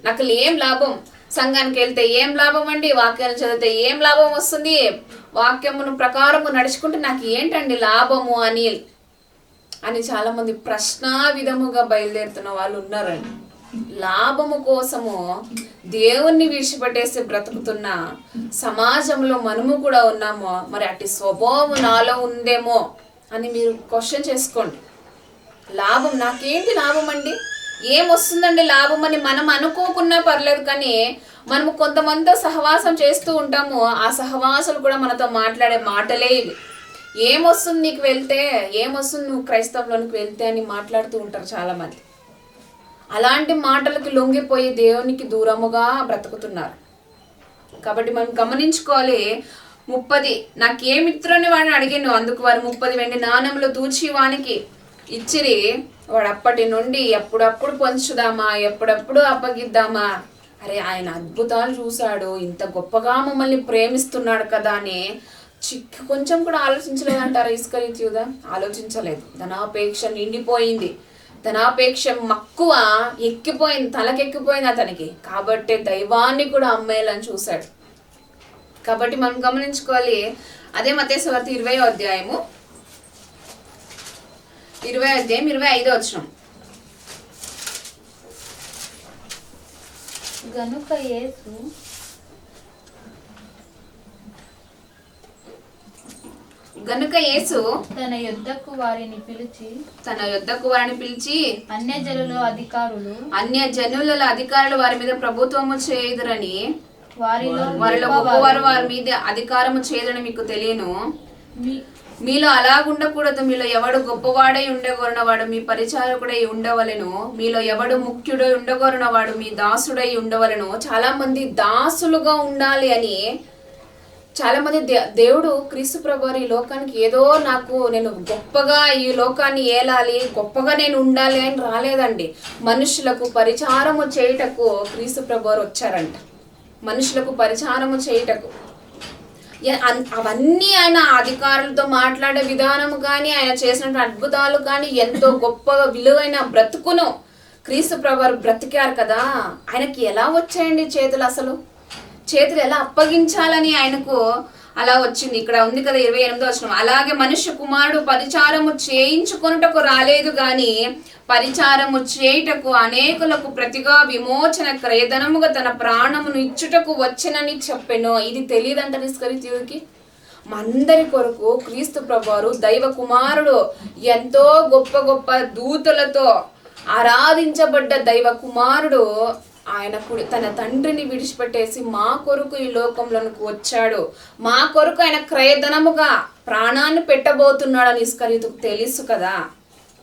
నాకు ఏం లాభం? సంఘానికి వెళ్తే ఏం లాభం అండి? వాక్యాలు చదివితే ఏం లాభం వస్తుంది? వాక్యమును ప్రకారము నడుచుకుంటే నాకు ఏంటండి లాభము అని చాలా మంది ప్రశ్నా విధముగా బయలుదేరుతున్న వాళ్ళు ఉన్నారండి. లాభము కోసము దేవుణ్ణి విడిచిపెట్టేసి బ్రతుకుతున్న సమాజంలో మనము కూడా ఉన్నామో. మరి అట్టి స్వభావం నాలో ఉందేమో అని మీరు క్వశ్చన్ చేసుకోండి. లాభం, నాకేంటి లాభం అండి, ఏమొస్తుందండి లాభం అని మనం అనుకోకున్నా పర్లేదు. కానీ మనము కొంతమందితో సహవాసం చేస్తూ ఉంటాము. ఆ సహవాసులు కూడా మనతో మాట్లాడే మాటలే ఇవి. ఏమొస్తుంది నీకు వెళ్తే, ఏమొస్తుంది నువ్వు క్రైస్తవంలోనికి వెళ్తే అని మాట్లాడుతూ ఉంటారు చాలామంది. అలాంటి మాటలకి లొంగిపోయి దేవునికి దూరముగా బ్రతుకుతున్నారు. కాబట్టి మనం గమనించుకోవాలి. 30 నాకేమిత్రుని వాడిని అడిగాను, అందుకు వారు 30 వెండి నాణెములు తూచి వానికి ఇచ్చిరి. వాడు అప్పటి నుండి ఎప్పుడప్పుడు పంచుదామా, ఎప్పుడప్పుడు అప్పగిద్దామా, అరే ఆయన అద్భుతాలు చూశాడు, ఇంత గొప్పగా మమ్మల్ని ప్రేమిస్తున్నాడు కదా అని కొంచెం కూడా ఆలోచించలేదంటారా ఇస్కరియోతు యూదా? ఆలోచించలేదు. ధనాపేక్ష నిండిపోయింది, ధనాపేక్ష మక్కువ ఎక్కిపోయింది, తలకెక్కిపోయింది అతనికి. కాబట్టి దైవాన్ని కూడా అమ్మేయాలని చూశాడు. కాబట్టి మనం గమనించుకోవాలి. అదే మత్తయి సువార్త 20వ అధ్యాయము 25వ వచనం. గనుక యేసు తన యొద్దకు వారిని పిలిచి అన్య జనుల అధికారులు వారి మీద ప్రభుత్వము చేయుదురని, వారిలో గొప్పవారు వారి మీద అధికారము చేయదని మీకు తెలియను. మీలో అలాగుండకూడదు. మీలో ఎవడు గొప్పవాడై ఉండగోరినవాడు మీ పరిచారకుడై ఉండవలెను. మీలో ఎవడు ముఖ్యుడై ఉండగోరినవాడు మీ దాసుడై ఉండవలెను. చాలా మంది దాసులుగా ఉండాలి అని, చాలా మంది దేవుడు క్రీస్తు ప్రభువారు ఈ లోకానికి ఏదో నేను గొప్పగా ఈ లోకాన్ని ఏలాలి, గొప్పగా నేను ఉండాలి అని రాలేదండి. మనుషులకు పరిచారము చేయుటకు క్రీస్తు ప్రభువారు వచ్చారంట. మనుషులకు పరిచారము చేయుటకు. అవన్నీ ఆయన అధికారులతో మాట్లాడే విధానము కానీ, ఆయన చేసినటువంటి అద్భుతాలు కానీ, ఎంతో గొప్పగా విలువైన బ్రతుకును క్రీస్తు ప్రభువారు బ్రతికారు కదా. ఆయనకి ఎలా వచ్చాయండి చేతులు? అసలు చేతులు ఎలా అప్పగించాలని ఆయనకు అలా వచ్చింది. ఇక్కడ ఉంది కదా 28వ వచనం. అలాగే మనుష్య కుమారుడు పరిచారము చేయించుకొనుటకు రాలేదు గాని పరిచారము చేయుటకు అనేకులకు ప్రతిగా విమోచన క్రయధనముగా తన ప్రాణమును ఇచ్చుటకు వచ్చెనని చెప్పెను. ఇది తెలియదంట ఇస్కరియోతుకి. మందరి కొరకు క్రీస్తు ప్రభువారు దైవ కుమారుడు, ఎంతో గొప్ప గొప్ప దూతలతో ఆరాధించబడ్డ దైవ కుమారుడు, ఆయన తన తండ్రిని విడిచిపెట్టేసి మా కొరకు ఈ లోకంలోనికి వచ్చాడు, మా కొరకు ఆయన క్రయధనముగా ప్రాణాన్ని పెట్టబోతున్నాడని ఇస్కరియోతుకు తెలుసు కదా.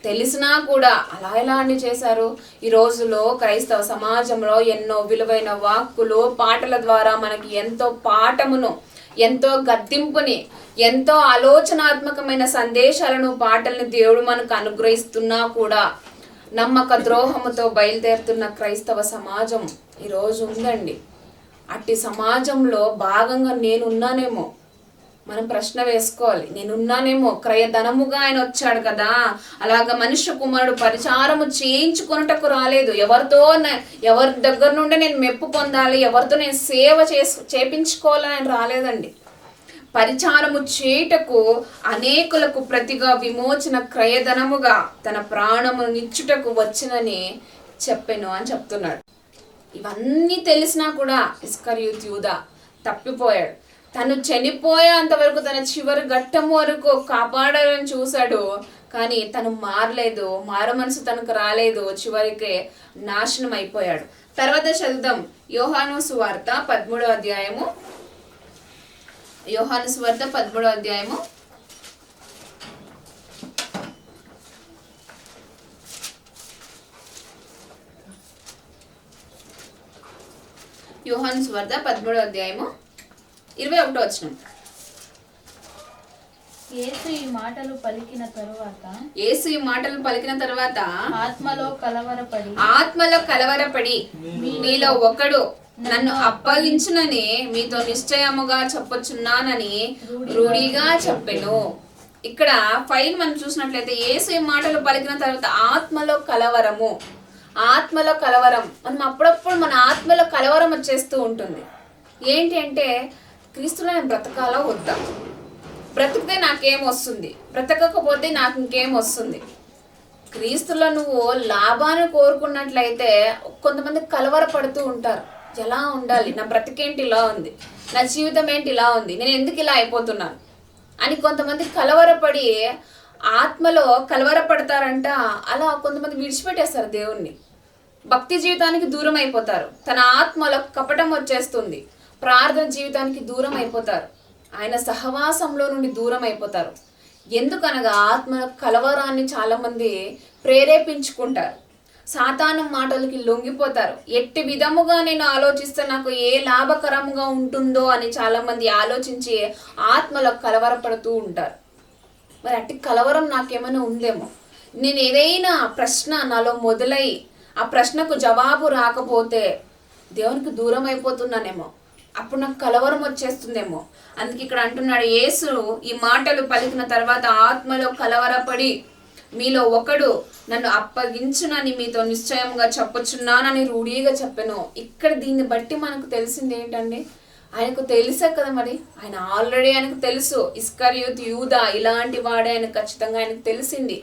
తెలిసినా కూడా అలా ఎలా అని చేశారు? ఈ రోజులో క్రైస్తవ సమాజంలో ఎన్నో విలువైన వాక్కులు, పాటల ద్వారా మనకి ఎంతో పాఠమును, ఎంతో గద్దింపుని, ఎంతో ఆలోచనాత్మకమైన సందేశాలను, పాటలను దేవుడు మనకు అనుగ్రహిస్తున్నా కూడా నమ్మక ద్రోహముతో బయలుదేరుతున్న క్రైస్తవ సమాజం ఈరోజు ఉందండి. అట్టి సమాజంలో భాగంగా నేనున్నానేమో. మనం ప్రశ్న వేసుకోవాలి, నేనున్నానేమో. క్రయధనముగా ఆయన వచ్చాడు కదా. అలాగా మనుష్య కుమారుడు పరిచారము చేయించుకొనుటకు రాలేదు. ఎవరి దగ్గర నుండి నేను మెప్పు పొందాలి, ఎవరితో నేను సేవ చేపించుకోవాలని ఆయన రాలేదండి. పరిచారము చేయుటకు అనేకులకు ప్రతిగా విమోచన క్రయధనముగా తన ప్రాణమును నిచ్చుటకు వచ్చునని చెప్పెను అని చెప్తున్నాడు. ఇవన్నీ తెలిసినా కూడా ఇస్కరియోతు యూదా తప్పిపోయాడు. తను చనిపోయేంత వరకు, తన చివరి ఘట్టం వరకు కాపాడాలని చూశాడు. కానీ తను మారలేదు, మారు మనసు తనకు రాలేదు. చివరికి నాశనం అయిపోయాడు. తర్వాత చదువుదాం. యోహాను సువార్త 13వ అధ్యాయము. యోహాను సువార్త 13వ అధ్యాయము 21వ వచనం. యేసు ఈ మాటలు పలికిన తరువాత ఆత్మలో కలవరపడి మీలో ఒకడు నన్ను అప్పగించునని మీతో నిశ్చయముగా చెప్పొచ్చున్నానని రూఢిగా చెప్పెను. ఇక్కడ ఫైల్ మనం చూసినట్లయితే యేసు ఈ మాటలు పలికిన తర్వాత ఆత్మలో కలవరం. మనం అప్పుడప్పుడు మన ఆత్మలో కలవరం వచ్చేస్తూ ఉంటుంది. ఏంటి అంటే, క్రీస్తులో నేను బ్రతకాలా వద్దా? బ్రతికితే నాకేం వస్తుంది, బ్రతకకపోతే నాకు ఇంకేం వస్తుంది? క్రీస్తులో నువ్వు లాభాన్ని కోరుకున్నట్లయితే కొంతమంది కలవరపడుతూ ఉంటారు. ఎలా ఉండాలి, నా బ్రతికేంటి ఇలా ఉంది, నా జీవితం ఏంటి ఇలా ఉంది, నేను ఎందుకు ఇలా అయిపోతున్నాను అని కొంతమంది కలవరపడి ఆత్మలో కలవరపడతారంట. అలా కొంతమంది విడిచిపెట్టేస్తారు దేవుణ్ణి, భక్తి జీవితానికి దూరం అయిపోతారు, తన ఆత్మలో కపటం వచ్చేస్తుంది, ప్రార్థన జీవితానికి దూరం అయిపోతారు, ఆయన సహవాసంలో నుండి దూరం అయిపోతారు. ఎందుకనగా ఆత్మ కలవరాన్ని చాలా మంది ప్రేరేపించుకుంటారు, సాతాను మాటలకి లొంగిపోతారు. ఎట్టి విధముగా నేను ఆలోచిస్తే నాకు ఏ లాభకరంగా ఉంటుందో అని చాలా మంది ఆలోచించి ఆత్మలో కలవరపడుతూ ఉంటారు. మరి అట్టి కలవరం నాకేమైనా ఉందేమో, నేను ఏదైనా ప్రశ్న నాలో మొదలై ఆ ప్రశ్నకు జవాబు రాకపోతే దేవునికి దూరం అయిపోతున్నానేమో, అప్పుడు నాకు కలవరం వచ్చేస్తుందేమో. అందుకే ఇక్కడ అంటున్నాడు, యేసు ఈ మాటలు పలికిన తర్వాత ఆత్మలో కలవరపడి మీలో ఒకడు నన్ను అప్పగించునని మీతో నిశ్చయంగా చెప్పుచున్నానని రూఢీగా చెప్పాను. ఇక్కడ దీన్ని బట్టి మనకు తెలిసింది ఏంటండి, ఆయనకు తెలుసే కదా, మరి ఆయన ఆల్రెడీ ఆయనకు తెలుసు ఇస్కరియోతు యూదా ఇలాంటి వాడే ఆయన ఖచ్చితంగా ఆయనకు తెలిసింది.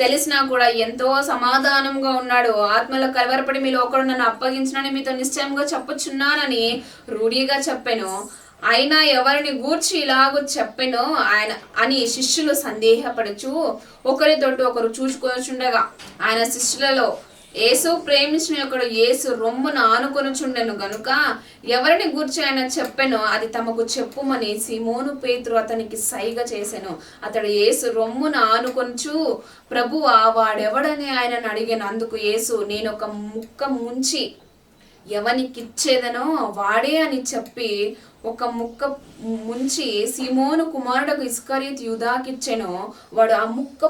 తెలిసినా కూడా ఎంతో సమాధానంగా ఉన్నాడు. ఆత్మలో కలవరపడి మీలో ఒకడు నన్ను అప్పగించునని మీతో నిశ్చయంగా చెప్పుచున్నానని రూఢీగా చెప్పాను. అయినా ఎవరిని గూర్చి ఇలాగూ చెప్పెను ఆయన అని శిష్యులు సందేహపడుచు ఒకరితోటి ఒకరు చూచుకొనుచుండగా ఆయన శిష్యులలో యేసు ప్రేమించిన ఒకడు యేసు రొమ్మును ఆనుకొనుచుండెను గనుక ఎవరిని గూర్చి ఆయన చెప్పెనో అది తమకు చెప్పుమని సీమోను పేతురు అతనికి సైగ చేసెను. అతడు యేసు రొమ్మును ఆనుకొనుచు ప్రభువా వాడెవడని ఆయనను అడిగాను. అందుకు యేసు నేను ఒక ముక్క ముంచి ఎవనికిచ్చేదనో వాడే అని చెప్పి ఒక ముక్క ముంచి సీమోను కుమారుడకు ఇస్కరియోతు యూదాకిచ్చెను. వాడు ఆ ముక్క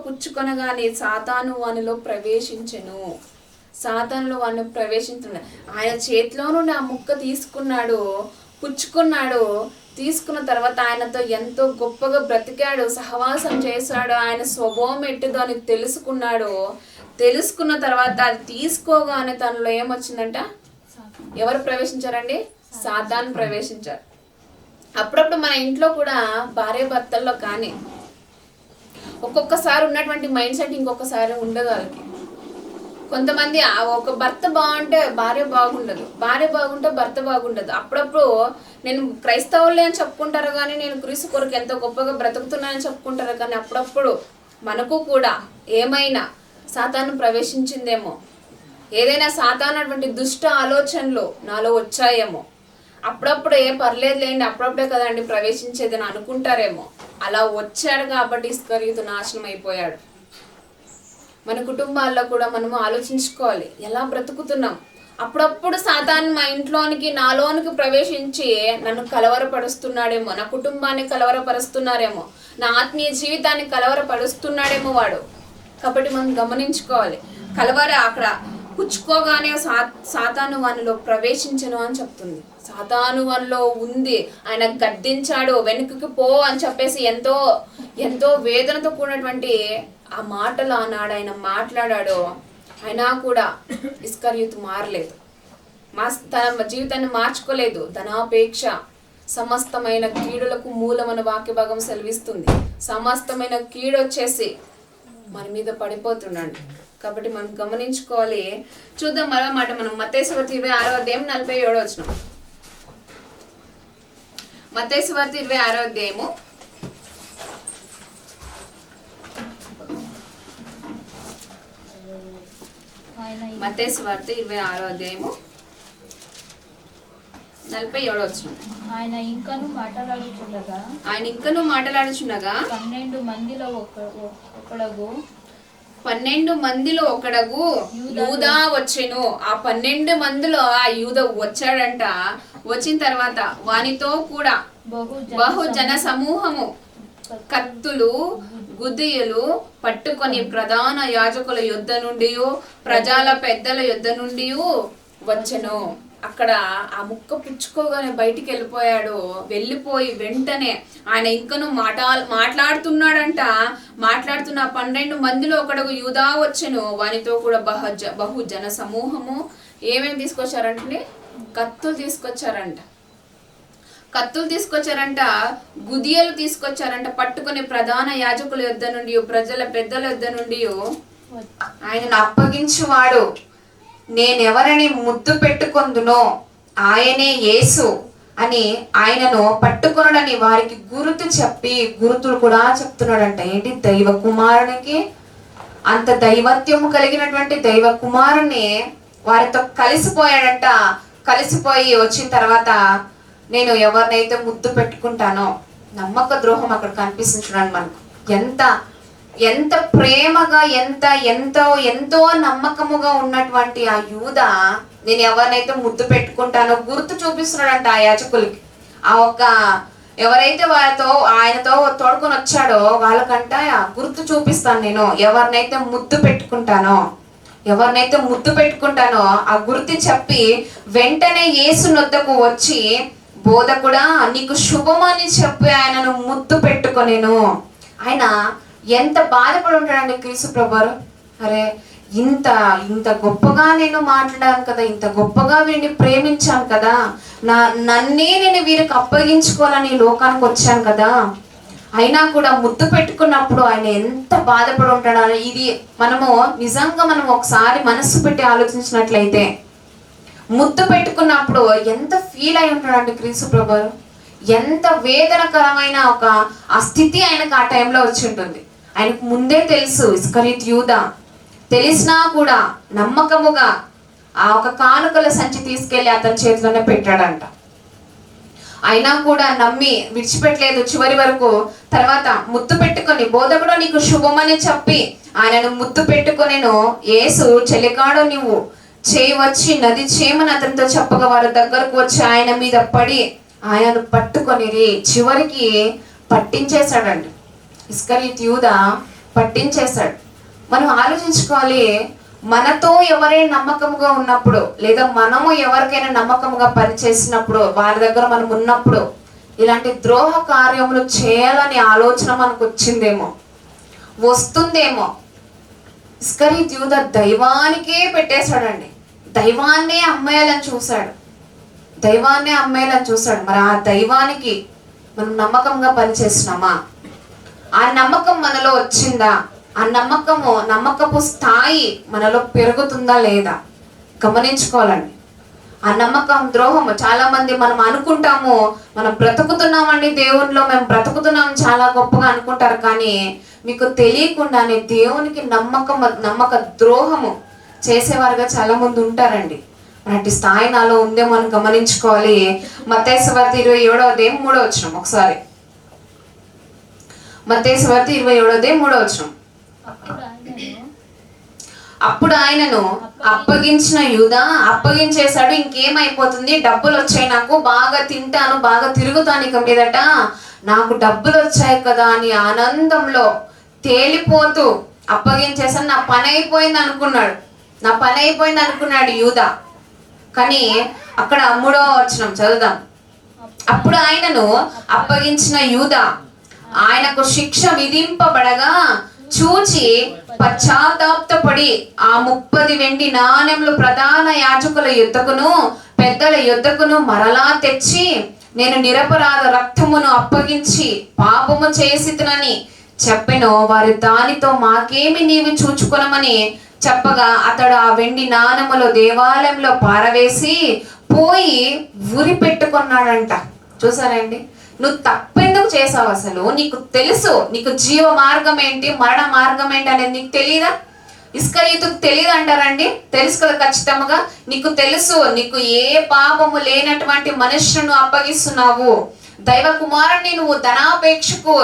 పుచ్చుకొనగానే సాతాను వానిలో ప్రవేశించెను. సాతానులో వాడిని ప్రవేశించున్నాడు. ఆయన చేతిలో నుండి ఆ ముక్క తీసుకున్నాడు, పుచ్చుకున్నాడు. తీసుకున్న తర్వాత ఆయనతో ఎంతో గొప్పగా బ్రతికాడు, సహవాసం చేశాడు, ఆయన స్వభావం ఎట్టుదో అని తెలుసుకున్నాడు. తెలుసుకున్న తర్వాత అది తీసుకోగానే తనలో ఏమొచ్చిందంట, ఎవరు ప్రవేశించారండి? సాతాను ప్రవేశించారు. అప్పుడప్పుడు మన ఇంట్లో కూడా భార్య భర్తల్లో కానీ ఒక్కొక్కసారి ఉన్నటువంటి మైండ్ సెట్ ఇంకొకసారి ఉండదు వాళ్ళకి. కొంతమంది ఒక భర్త బాగుంటే భార్య బాగుండదు, భార్య బాగుంటే భర్త బాగుండదు. అప్పుడప్పుడు నేను క్రైస్తవులే అని చెప్పుకుంటారు కానీ నేను క్రీస్తు కొరకు ఎంతో గొప్పగా బ్రతుకుతున్నానని చెప్పుకుంటారు కానీ అప్పుడప్పుడు మనకు కూడా ఏమైనా సాతాను ప్రవేశించిందేమో, ఏదైనా సాతానటువంటి దుష్ట ఆలోచనలు నాలో వచ్చాయేమో. అప్పుడప్పుడు పర్లేదు లేండి, అప్పుడప్పుడే కదండి ప్రవేశించేది అని అనుకుంటారేమో. అలా వచ్చాడు కాబట్టి ఇస్కరియోతు నాశనం అయిపోయాడు. మన కుటుంబాల్లో కూడా మనము ఆలోచించుకోవాలి, ఎలా బ్రతుకుతున్నాం. అప్పుడప్పుడు సాతాను మా ఇంట్లోనికి నాలోనికి ప్రవేశించి నన్ను కలవరపరుస్తున్నాడేమో, నా కుటుంబాన్ని కలవరపరుస్తున్నారేమో, నా ఆత్మీయ జీవితాన్ని కలవరపరుస్తున్నాడేమో వాడు. కాబట్టి మనం గమనించుకోవాలి. అక్కడ పుచ్చుకోగానే సాతాను వానిలో ప్రవేశించను అని చెప్తుంది. సాతాను వానిలో ఉంది, ఆయన గద్దించాడు, వెనుకకి పో అని చెప్పేసి ఎంతో ఎంతో వేదనతో కూడినటువంటి ఆ మాటలు ఆనాడు ఆయన మాట్లాడాడు. అయినా కూడా ఇస్కరియోతు మారలేదు, తన జీవితాన్ని మార్చుకోలేదు. ధనాపేక్ష సమస్తమైన కీడులకు మూలమని వాక్య భాగం సెలవిస్తుంది. సమస్తమైన కీడు వచ్చేసి మన మీద పడిపోతున్నాడు. కాబట్టి మనం గమనించుకోవాలి. చూద్దాం మరో మాట, మనం మత్తయి సువార్త 26వ అధ్యాయం 47వ వచనం. మత్తయి సువార్త 26వ అధ్యాయము 26వ అధ్యాయము 47వ వచనం. ఆయన ఇంకను మాట్లాడుచుండగా 12 మందిలో ఒకడగు యూదా వచ్చెను. ఆ 12 మందిలో ఆ యూదా వచ్చాడంట. వచ్చిన తర్వాత వానితో కూడా బహు జన సమూహము కత్తులు గుదియలు పట్టుకొని ప్రధాన యాజకుల యొద్ద నుండి ప్రజల పెద్దల యొద్ద నుండి వచ్చెను. అక్కడ ఆ ముక్క పుచ్చుకోగానే బయటికి వెళ్ళిపోయి వెంటనే ఆయన ఇంకను మాట్లాడుతున్నాడంట. మాట్లాడుతున్న 12 మందిలో ఒకడు యూదా వచ్చెను. వానితో కూడా బహు జన సమూహము ఏమేమి తీసుకొచ్చారంటే కత్తులు తీసుకొచ్చారంట, గుదియలు తీసుకొచ్చారంట, పట్టుకుని ప్రధాన యాజకుల యొద్ద నుండి ప్రజల పెద్దల యొద్ద నుండి ఆయనను అప్పగించువాడు నేనెవరని ముద్దు పెట్టుకొందునో ఆయనే యేసు అని ఆయనను పట్టుకొనడని వారికి గురుతులు కూడా చెప్తున్నాడంట. ఏంటి, దైవ కుమారునికి అంత దైవత్యము కలిగినటువంటి దైవ కుమారుని వారితో కలిసిపోయాడంట. కలిసిపోయి వచ్చిన తర్వాత నేను ఎవరినైతే ముద్దు పెట్టుకుంటానో నమ్మక ద్రోహం అక్కడ కనిపిస్తుంది చూడండి మనకు. ఎంత ఎంత ప్రేమగా, ఎంతో నమ్మకముగా ఉన్నటువంటి ఆ యూదా, నేను ఎవరినైతే ముద్దు పెట్టుకుంటానో గుర్తు చూపిస్తున్నాడంట ఆ యాజకులకి. ఆ ఒక్క ఎవరైతే ఆయనతో తోడుకొని వచ్చాడో వాళ్ళకంట గుర్తు చూపిస్తాను, నేను ఎవరినైతే ముద్దు పెట్టుకుంటానో ఆ గుర్తు చెప్పి వెంటనే యేసు నొద్దకు వచ్చి, బోధకుడా నీకు శుభమని చెప్పి ఆయనను ముద్దు పెట్టుకొనేను. ఆయన ఎంత బాధపడి ఉంటాడండి క్రీస్తు ప్రభువారు. అరే ఇంత గొప్పగా నేను మాట్లాడాను కదా, ఇంత గొప్పగా వీరిని ప్రేమించాను కదా, నన్నే నేను వీరికి అప్పగించుకోవాలని లోకానికి వచ్చాను కదా, అయినా కూడా ముద్దు పెట్టుకున్నప్పుడు ఆయన ఎంత బాధపడి ఉంటాడో. ఇది నిజంగా మనం ఒకసారి మనస్సు పెట్టి ఆలోచించినట్లయితే, ముద్దు పెట్టుకున్నప్పుడు ఎంత ఫీల్ అయి ఉంటాడండి క్రీస్తు ప్రభువారు. ఎంత వేదనకరమైన ఆ స్థితి ఆయనకు ఆ టైంలో వచ్చి ఉంటుంది. ఆయనకు ముందే తెలుసు ఇస్కరియోతు యూదా, తెలిసినా కూడా నమ్మకముగా ఆ ఒక కానుకల సంచి తీసుకెళ్లి అతని చేతిలోనే పెట్టాడంట. అయినా కూడా నమ్మి విడిచిపెట్టలేదు చివరి వరకు. తర్వాత ముద్దు పెట్టుకొని, బోధకుడు నీకు శుభమని చెప్పి ఆయనను ముద్దు పెట్టుకొనేను. యేసు చెలికాడు నువ్వు చేయి వచ్చి నది చేయమని అతనితో చెప్పగా వారు దగ్గరకు వచ్చి ఆయన మీద పడి ఆయనను పట్టుకొని చివరికి పట్టించేశాడండి. ఇస్కరియోతు యూదా పట్టించేశాడు. మనం ఆలోచించుకోవాలి, మనతో ఎవరైనా నమ్మకంగా ఉన్నప్పుడు, లేదా మనము ఎవరికైనా నమ్మకంగా పనిచేసినప్పుడు, వారి దగ్గర మనం ఉన్నప్పుడు ఇలాంటి ద్రోహ కార్యములు చేయాలని ఆలోచన మనకు వస్తుందేమో. ఇస్కరియోతు యూదా దైవానికే పెట్టేశాడండి. దైవాన్నే అమ్మేయాలని చూశాడు. మరి ఆ దైవానికి మనం నమ్మకంగా పనిచేస్తున్నామా? ఆ నమ్మకం మనలో వచ్చిందా? ఆ నమ్మకపు స్థాయి మనలో పెరుగుతుందా లేదా గమనించుకోవాలండి. ఆ నమ్మకం ద్రోహము, చాలా మంది మనం అనుకుంటాము మనం బ్రతుకుతున్నామండి, దేవునిలో మేము బ్రతుకుతున్నాం చాలా గొప్పగా అనుకుంటారు. కానీ మీకు తెలియకుండానే దేవునికి నమ్మక ద్రోహము చేసేవారుగా చాలా మంది ఉంటారండి. అలాంటి స్థాయి నాలో ఉందే మనం గమనించుకోవాలి. మత్తయి సువార్త 27:3 ఒకసారి. మత్తయి సువార్త 27:3. అప్పుడు ఆయనను అప్పగించిన యూదా అప్పగించేశాడు. ఇంకేమైపోతుంది, డబ్బులు వచ్చాయి, నాకు బాగా తింటాను, బాగా తిరుగుతాను, ఇక మీదట నాకు డబ్బులు వచ్చాయి కదా అని ఆనందంలో తేలిపోతూ అప్పగించేసాను, నా పని అయిపోయింది అనుకున్నాడు యూదా. కానీ అక్కడ 3వ వచనం చదువుదాం. అప్పుడు ఆయనను అప్పగించిన యూదా ఆయనకు శిక్ష విధింపబడగా చూచి పశ్చాత్తాపపడి ఆ 30 వెండి నాణెములు ప్రధాన యాజకుల యుద్ధకును పెద్దల యుద్ధకును మరలా తెచ్చి, నేను నిరపరాధ రక్తమును అప్పగించి పాపము చేసితినని చెప్పెను. వారి దానితో మాకేమి నీవు చూచుకొనమని చెప్పగా అతడు ఆ వెండి నాణెములు దేవాలయంలో పారవేసి పోయి ఉరి పెట్టుకున్నాడంట. చూసారండి, నువ్వు తప్పెందుకు చేసావు? అసలు నీకు తెలుసు, నీకు జీవ మార్గం ఏంటి, మరణ మార్గం ఏంటి అనేది నీకు తెలియదా? ఇస్కరియోతుకు తెలియదు అంటారండి? తెలుసు కదా ఖచ్చితంగా. నీకు తెలుసు, నీకు ఏ పాపము లేనటువంటి మనుష్యును అప్పగిస్తున్నావు. దైవ కుమారుణ్ణి నువ్వు ధనాపేక్షకు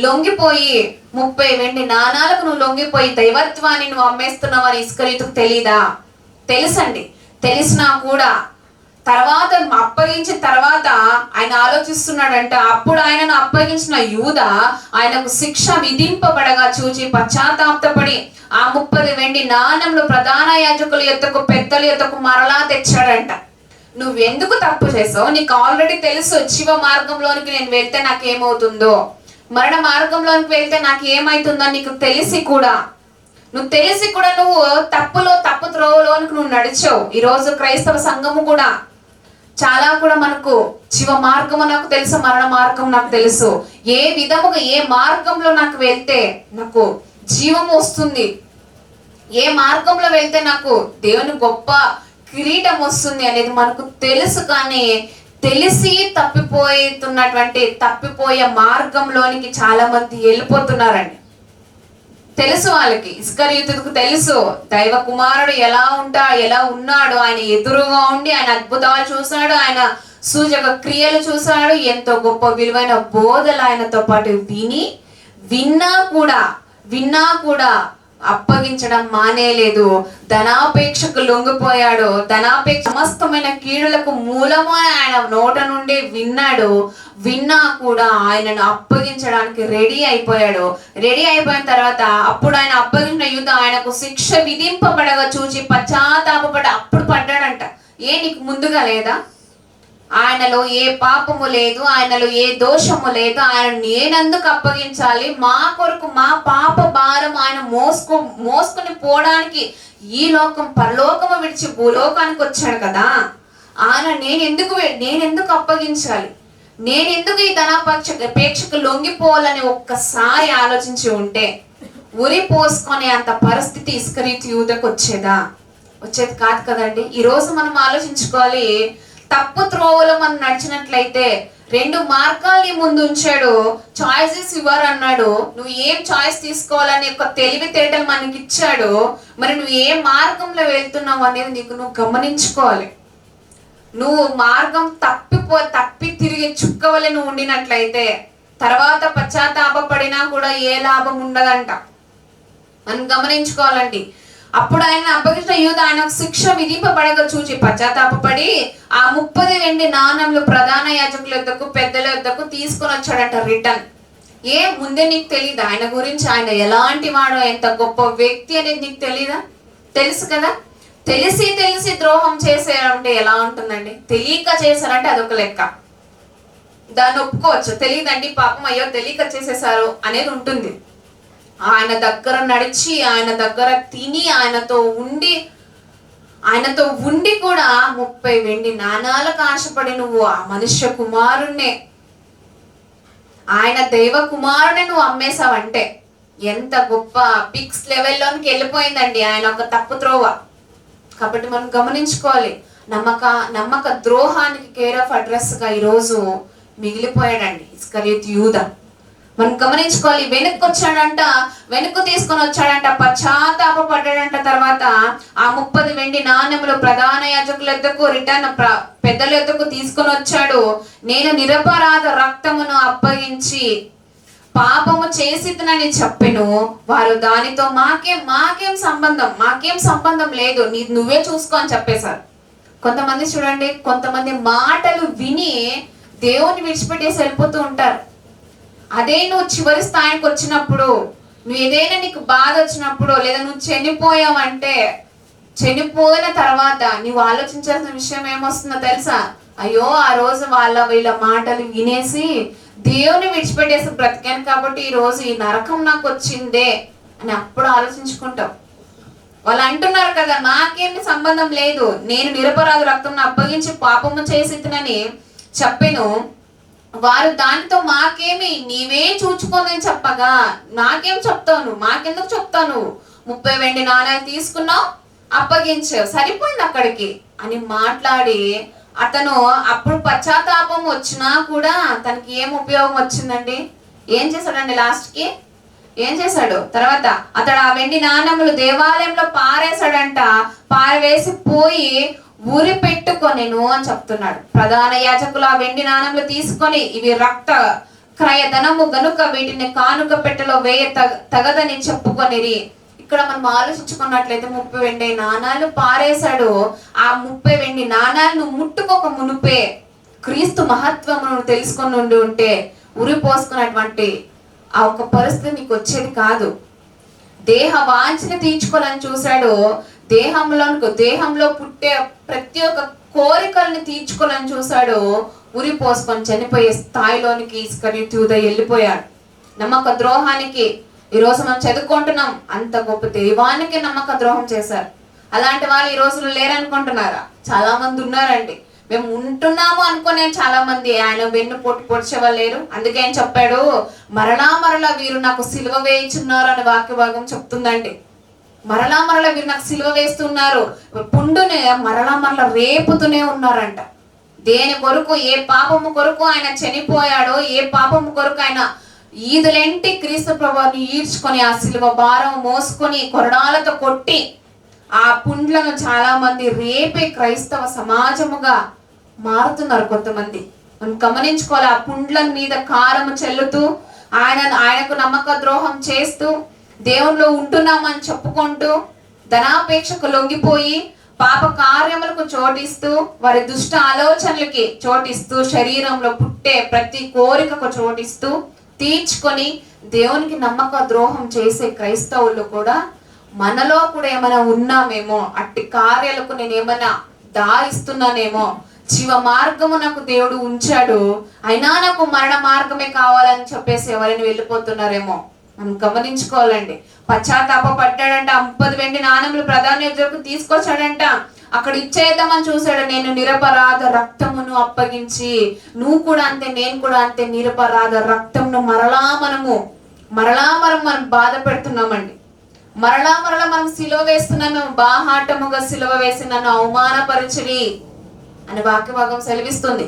లొంగిపోయి 30 వెండి నాణాలకు నువ్వు లొంగిపోయి దైవత్వాన్ని నువ్వు అమ్మేస్తున్నావు అని ఇస్కరియోతుకు తెలీదా? తెలుసండి. తెలిసినా కూడా తర్వాత అప్పగించిన తర్వాత ఆయన ఆలోచిస్తున్నాడంట. అప్పుడు ఆయనను అప్పగించిన యూదా ఆయనకు శిక్ష విధింపబడగా చూచి పశ్చాత్తాపపడి ఆ 30 వెండి నాణెములు ప్రధాన యాజకుల యొద్దకు పెద్దల యొద్దకు మరలా తెచ్చాడంట. నువ్వెందుకు తప్పు చేసావు? నీకు ఆల్రెడీ తెలుసు, జీవ మార్గంలోనికి నేను వెళ్తే నాకేమవుతుందో, మరణ మార్గంలోనికి వెళ్తే నాకు ఏమైతుందో నీకు తెలిసి కూడా నువ్వు తప్పు త్రోవలోనికి నువ్వు నడిచావు. ఈరోజు క్రైస్తవ సంఘము కూడా చాలా కూడా మనకు జీవ మార్గము నాకు తెలుసు, మరణ మార్గం నాకు తెలుసు, ఏ విధముగా ఏ మార్గంలో నాకు వెళ్తే నాకు జీవం వస్తుంది, ఏ మార్గంలో వెళ్తే నాకు దేవుని గొప్ప కిరీటం వస్తుంది అనేది మనకు తెలుసు. కానీ తెలిసి తప్పిపోయే మార్గంలోనికి చాలా మంది వెళ్ళిపోతున్నారండి. తెలుసు వాళ్ళకి, ఇస్కరియోతుకు తెలుసు దైవ కుమారుడు ఎలా ఉన్నాడు, ఆయన ఎదురుగా ఉండి ఆయన అద్భుతాలు చూశాడు, ఆయన సూచక క్రియలు చూశాడు. ఎంతో గొప్ప విలువైన బోధలు ఆయనతో పాటు విన్నా కూడా అప్పగించడం మానేలేదు. ధనాపేక్షకు లొంగిపోయాడు. ధనాపేక్ష సమస్తమైన కీడులకు మూలము ఆయన నోట నుండి విన్నా కూడా ఆయనను అప్పగించడానికి రెడీ అయిపోయాడు. రెడీ అయిపోయిన తర్వాత అప్పుడు ఆయన అప్పగించిన యూదా ఆయనకు శిక్ష విధింపబడగా చూచి పశ్చాత్తాపపడి అప్పుడు పడ్డాడంట. నీకు ముందుగా లేదా? ఆయనలో ఏ పాపము లేదు, ఆయనలో ఏ దోషము లేదు. ఆయన నేనెందుకు అప్పగించాలి? మా కొరకు మా పాప భారం ఆయన మోసుకొని పోవడానికి ఈ లోకం పరలోకము విడిచి భూలోకానికి వచ్చాడు కదా. ఆయన నేనెందుకు అప్పగించాలి? నేనెందుకు ఈ ధనాపేక్షకు లొంగిపోవాలని ఒక్కసారి ఆలోచించి ఉంటే ఉరి పోసుకునే అంత పరిస్థితి ఇస్కరియోతు యూదాకు వచ్చేది కాదు కదండి. ఈరోజు మనం ఆలోచించుకోవాలి. తప్పు త్రోవలో మనం నడిచినట్లయితే 2 మార్గాలు నీ ముందు ఉంచాడు. చాయిసెస్ ఇవ్వరు అన్నాడు. నువ్వు ఏం చాయిస్ తీసుకోవాలని ఒక తెలివితేటలు మనకి ఇచ్చాడు. మరి నువ్వు ఏ మార్గంలో వెళ్తున్నావు అనేది నువ్వు గమనించుకోవాలి. నువ్వు మార్గం తప్పి తిరిగి చుక్కవలె నువ్వు ఉండినట్లయితే తర్వాత పశ్చాత్తాపడినా కూడా ఏ లాభం ఉండదంట. మనం గమనించుకోవాలండి. అప్పుడు ఆయన అప్పగించిన యూదా ఆయనకు శిక్ష విధింపబడగా చూచి పశ్చాత్తాపడి ఆ 30 వెండి నాణెంలు ప్రధాన యాజకుల యొద్దకు పెద్దల యొద్దకు తీసుకొని వచ్చాడంట రిటర్న్. ముందే నీకు తెలీదా ఆయన గురించి? ఆయన ఎలాంటి వాడో, ఎంత గొప్ప వ్యక్తి అనేది నీకు తెలీదా? తెలుసు కదా. తెలిసి ద్రోహం చేశారంటే ఎలా ఉంటుందండి? తెలియక చేశారంటే అదొక లెక్క, దాన్ని ఒప్పుకోవచ్చు. తెలియదండి పాపం, అయ్యో తెలియక చేసేసారు అనేది ఉంటుంది. ఆయన దగ్గర నడిచి, ఆయన దగ్గర తిని, ఆయనతో ఉండి కూడా 30 వెండి నాణాలకు ఆశపడి నువ్వు ఆ మనుష్య కుమారుణ్ణే, ఆయన దైవ కుమారుని నువ్వు అమ్మేశావంటే ఎంత గొప్ప పిక్స్ లెవెల్లోనికి వెళ్ళిపోయిందండి ఆయన ఒక తప్పు త్రోవ. కాబట్టి మనం గమనించుకోవాలి. నమ్మక ద్రోహానికి కేర్ ఆఫ్ అడ్రస్ గా ఈరోజు మిగిలిపోయాడండి ఇస్కరియోతు యూదా. మనం గమనించుకోవాలి. వెనక్కు తీసుకొని వచ్చాడంట, పశ్చాత్తాపడ్డాడంట. తర్వాత ఆ 30 వెండి నాణెములు ప్రధాన యాజకుల యొద్దకు రిటర్న్ పెద్దల యొద్దకు తీసుకొని వచ్చాడు. నేను నిరపరాధ రక్తమును అప్పగించి పాపము చేసినని చెప్పెను. వారు దానితో మాకేం సంబంధం లేదు, నువ్వే చూసుకో అని చెప్పేశారు. కొంతమంది చూడండి, కొంతమంది మాటలు విని దేవుని విడిచిపెట్టేసి వెళ్ళిపోతూ ఉంటారు. అదే నువ్వు చివరి స్థాయికి వచ్చినప్పుడు, నువ్వు ఏదైనా నీకు బాధ వచ్చినప్పుడు, లేదా నువ్వు చనిపోయావంటే, చనిపోయిన తర్వాత నువ్వు ఆలోచించాల్సిన విషయం ఏమొస్తుందో తెలుసా? అయ్యో ఆ రోజు వీళ్ళ మాటలు వినేసి దేవుని విడిచిపెట్టేసి బ్రతికాను కాబట్టి ఈ రోజు ఈ నరకం నాకు వచ్చిందే అని అప్పుడు ఆలోచించుకుంటావు. వాళ్ళు అంటున్నారు కదా, నాకేమి సంబంధం లేదు, నేను నిరపరాధ రక్తం అప్పగించి పాపము చేసినని చెప్పెను. వారు దానితో మాకేమి, నీవే చూచుకోనని చెప్పగా నాకేం చెప్తావు, మాకెందుకు చెప్తావు? 30 వెండి నాణాలు తీసుకున్నావు, అప్పగించావు, సరిపోయింది అక్కడికి అని మాట్లాడి అతను అప్పుడు పశ్చాత్తాపం వచ్చినా కూడా తనకి ఏం ఉపయోగం వచ్చిందండి? ఏం చేశాడండి? లాస్ట్కి ఏం చేశాడు? తర్వాత అతడు ఆ వెండి నాణెములు దేవాలయంలో పారేశాడంట. పారవేసి పోయి ఊరి పెట్టుకొనెను అని చెప్తున్నాడు. ప్రధాన యాజకులు ఆ వెండి నాణెములు తీసుకొని, ఇవి రక్త క్రయ ధనము గనుక వీటిని కానుక పెట్టెలో వేయ తగదని చెప్పుకొనిరి. ఇక్కడ మనం ఆలోచించుకున్నట్లయితే 30 వెండి నాణాలు పారేశాడు. ఆ 30 వెండి నాణాలను ముట్టుకోక మునుపే క్రీస్తు మహత్వమును తెలుసుకొని ఉంటే ఉరి పోసుకున్నటువంటి ఆ ఒక పరిస్థితి నీకు వచ్చేది కాదు. దేహ వాంఛని తీర్చుకోవాలని చూశాడు. దేహంలో పుట్టే ప్రతి ఒక్క కోరికల్ని తీర్చుకోవాలని చూశాడు. ఉరి పోసుకొని చనిపోయే స్థాయిలోనికి ఇస్కరియోతు యూదా వెళ్ళిపోయాడు. నమ్మక ద్రోహానికి ఈరోజు మనం చదువుకుంటున్నాం, అంత గొప్ప దైవానికి నమ్మక ద్రోహం చేశారు. అలాంటి వాళ్ళు ఈ రోజులు లేరనుకుంటున్నారా? చాలా మంది ఉన్నారండి. మేము ఉంటున్నాము అనుకునే చాలా మంది ఆయన వెన్ను పొడిచే వాళ్ళు లేరు. అందుకే ఆయన చెప్పాడు, మరలా వీరు నాకు సిలువ వేయించున్నారు అని వాక్య భాగం చెప్తుందండి. మరలా వీరు నాకు సిలువ వేస్తున్నారు, పుండునే మరలా రేపుతూనే ఉన్నారంట. దేని కొరకు, ఏ పాపము కొరకు ఆయన చనిపోయాడో, ఏ పాపము కొరకు ఆయన ఈదులేంటి క్రీస్తు ప్రభువుని ఈడ్చుకొని ఆ సిలువ భారం మోసుకొని కొరడాలతో కొట్టి ఆ పుండ్లను చాలా మంది రేపే క్రైస్తవ సమాజముగా మారుతున్నారు కొంతమంది. మనం గమనించుకోవాలి. ఆ పుండ్ల మీద కారం చల్లుతూ ఆయనకు నమ్మక ద్రోహం చేస్తూ దేవునిలో ఉంటున్నామని చెప్పుకుంటూ ధనాపేక్షకు లొంగిపోయి పాప కార్యములకు చోటిస్తూ వారి దుష్ట ఆలోచనలకి చోటిస్తూ శరీరంలో పుట్టే ప్రతి కోరికకు చోటిస్తూ తీర్చుకొని దేవునికి నమ్మక ద్రోహం చేసే క్రైస్తవులు కూడా మనలో కూడా ఏమైనా ఉన్నామేమో, అట్టి కార్యాలకు నేను ఏమైనా దారిస్తున్నానేమో, జీవ మార్గము నాకు దేవుడు ఉంచాడు అయినా నాకు మరణ మార్గమే కావాలని చెప్పేసి ఎవరైనా వెళ్ళిపోతున్నారేమో మనం గమనించుకోవాలండి. పశ్చాత్తాప పడ్డాడంట, 50 వెండి నాణెములు ప్రధాన యాజకుడికి తీసుకొచ్చాడంట. అక్కడ ఇచ్చేద్దామని చూశాడు. నేను నిరపరాధ రక్తమును అప్పగించి, నువ్వు కూడా అంతే, నేను కూడా అంతే, నిరపరాధ రక్తమును మరలా మనం బాధ పెడుతున్నామండి. మరలా మనం సిలువ వేస్తున్నామేమో. బాహాటముగా సిలువ వేసి నన్ను అవమానపరచరి అని వాక్యభాగం సెలవిస్తుంది.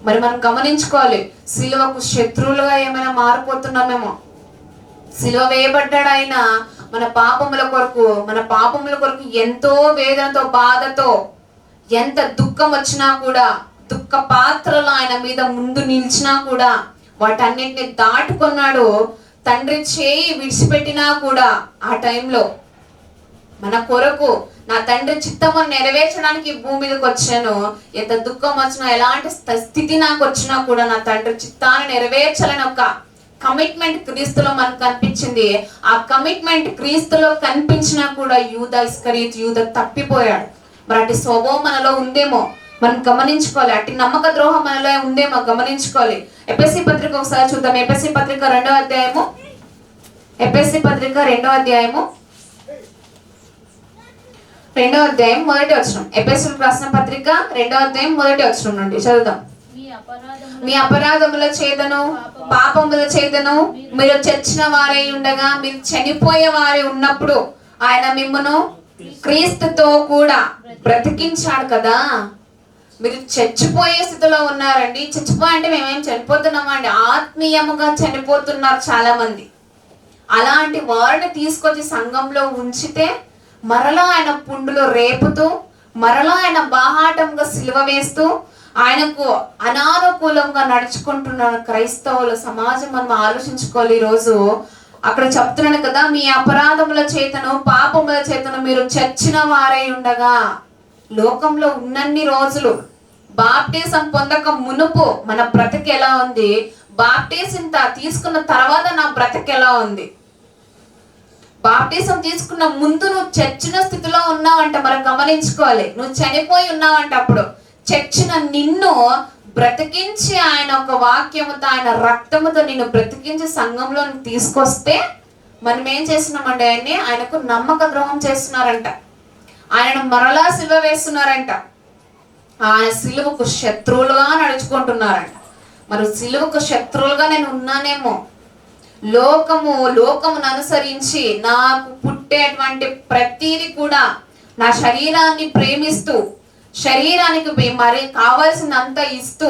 మరి మనం గమనించుకోవాలి, సిలువకు శత్రువులుగా ఏమైనా మారిపోతున్నామేమో. సిలువ వేయబడ్డాడు ఆయన మన పాపముల కొరకు ఎంతో వేదనతో బాధతో, ఎంత దుఃఖం వచ్చినా కూడా, దుఃఖ పాత్రలు ఆయన మీద ముందు నిలిచినా కూడా వాటన్నిటిని దాటుకున్నాడు. తండ్రి చేయి విడిచిపెట్టినా కూడా ఆ టైంలో మన కొరకు నా తండ్రి చిత్తమును నెరవేర్చడానికి భూమి మీదకి వచ్చాను. ఎంత దుఃఖం వచ్చినా, ఎలాంటి స్థితి నాకు వచ్చినా కూడా నా తండ్రి చిత్తాన్ని నెరవేర్చాలని ఒక కమిట్మెంట్ క్రీస్తులో మనకు కనిపించింది. ఆ కమిట్మెంట్ క్రీస్తులో కనిపించినా కూడా యూద తప్పిపోయాడు. మరి అటు స్వభావం మనలో ఉందేమో మనం గమనించుకోవాలి. అటు నమ్మక ద్రోహం మనలో ఉందేమో గమనించుకోవాలి. ఎఫెసీ పత్రిక ఒకసారి చూద్దాం. ఎఫెసీ పత్రిక 2వ అధ్యాయము. ఎఫెసీ పత్రిక 2వ అధ్యాయము 1వ వచనం. ఎఫెసీయులకు రాసిన పత్రిక 2వ అధ్యాయం 1వ వచనం నుండి చదువుదాం. మీ అపరాధముల చేతను పాపముల చేతను మీరు చచ్చిన వారై ఉండగా, మీరు చనిపోయే వారై ఉన్నప్పుడు ఆయన మిమ్మును క్రీస్తుతో కూడా బ్రతికించాడు కదా. మీరు చచ్చిపోయే స్థితిలో ఉన్నారండి. చచ్చిపోయంటే మేమేం చనిపోతున్నామా అండి? ఆత్మీయముగా చనిపోతున్నారు చాలా మంది. అలాంటి వారిని తీసుకొచ్చి సంఘంలో ఉంచితే మరలా ఆయన పుండులో రేపుతూ, మరలా ఆయన బాహాటంగా సిలువ వేస్తూ, ఆయనకు అనానుకూలంగా నడుచుకుంటున్న క్రైస్తవుల సమాజం మనం ఆలోచించుకోవాలి. ఈరోజు అక్కడ చెప్తున్నాను కదా, మీ అపరాధముల చేతను పాపముల చేతను మీరు చచ్చిన వారై ఉండగా. లోకంలో ఉన్నన్ని రోజులు బాప్టిజం పొందక మునుపు మన బ్రతికి ఎలా ఉంది, బాప్టిజం తీసుకున్న తర్వాత నా బ్రతికి ఎలా ఉంది. బాప్టిజం తీసుకున్న ముందు నువ్వు చచ్చిన స్థితిలో ఉన్నావంట. మనం గమనించుకోవాలి. నువ్వు చనిపోయి ఉన్నావంట. అప్పుడు చచ్చిన నిన్ను బ్రతికించి ఆయన ఒక వాక్యముతో, ఆయన రక్తముతో నిన్ను బ్రతికించి సంఘంలో తీసుకొస్తే మనం ఏం చేస్తున్నామంటే ఆయనకు నమ్మక ద్రోహం చేస్తున్నారంట. ఆయనను మరలా సిలువ వేస్తున్నారంట. ఆయన సిలువకు శత్రువులుగా నడుచుకుంటున్నారంట. మరి సిలువకు శత్రువులుగా నేను ఉన్నానేమో. లోకమును అనుసరించి నాకు పుట్టేటువంటి ప్రతిదీ కూడా నా శరీరాన్ని ప్రేమిస్తూ, శరీరానికి మరి కావాల్సినంత ఇస్తూ,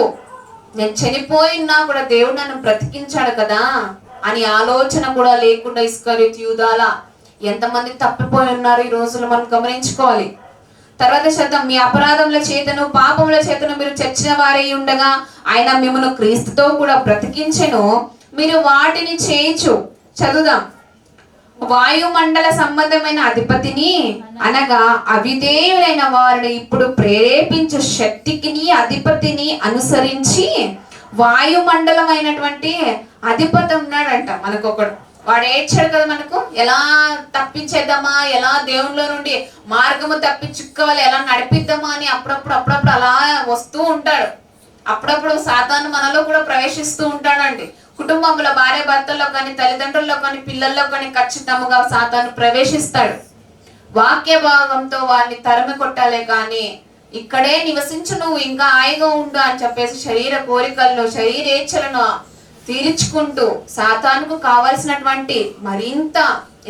నేను చనిపోయినా కూడా దేవుడు నన్ను బ్రతికించాడు కదా అని ఆలోచన కూడా లేకుండా ఇస్కరియోతు యూదాలా ఎంతమంది తప్పిపోయి ఉన్నారు ఈ రోజులు మనం గమనించుకోవాలి. తర్వాత శబ్దం, మీ అపరాధముల చేతను పాపముల చేతను మీరు చచ్చిన వారై ఉండగా ఆయన మిమ్మల్ని క్రీస్తుతో కూడా బ్రతికించెను. మీరు వాటిని చేయొచ్చు. చదువుదాం. వాయుమండల సంబంధమైన అధిపతిని అనగా అవిధేయులైన వారిని ఇప్పుడు ప్రేరేపించు శక్తికిని అధిపతిని అనుసరించి, వాయుమండలమైనటువంటి అధిపతి ఉన్నాడంట మనకొకడు. వాడు ఏడ్చాడు కదా మనకు, ఎలా తప్పించేద్దామా, ఎలా దేవునిలో నుండి మార్గము తప్పించుకోవాలి, ఎలా నడిపిద్దామా అని అప్పుడప్పుడు అలా వస్తూ ఉంటాడు. అప్పుడప్పుడు సాతాను మనలో కూడా ప్రవేశిస్తూ ఉంటాడండి. కుటుంబంలో భార్య భర్తల్లో కానీ, తల్లిదండ్రుల్లో కానీ, పిల్లల్లో కానీ ఖచ్చితంగా సాతాను ప్రవేశిస్తాడు. వాక్య భాగంతో వారిని తరిమి కొట్టాలే కానీ ఇక్కడే నివసించు, నువ్వు ఇంకా హాయిగా ఉండు అని చెప్పేసి శరీర కోరికలను, శరీరేచ్ఛలను తీర్చుకుంటూ సాతానుకు కావాల్సినటువంటి మరింత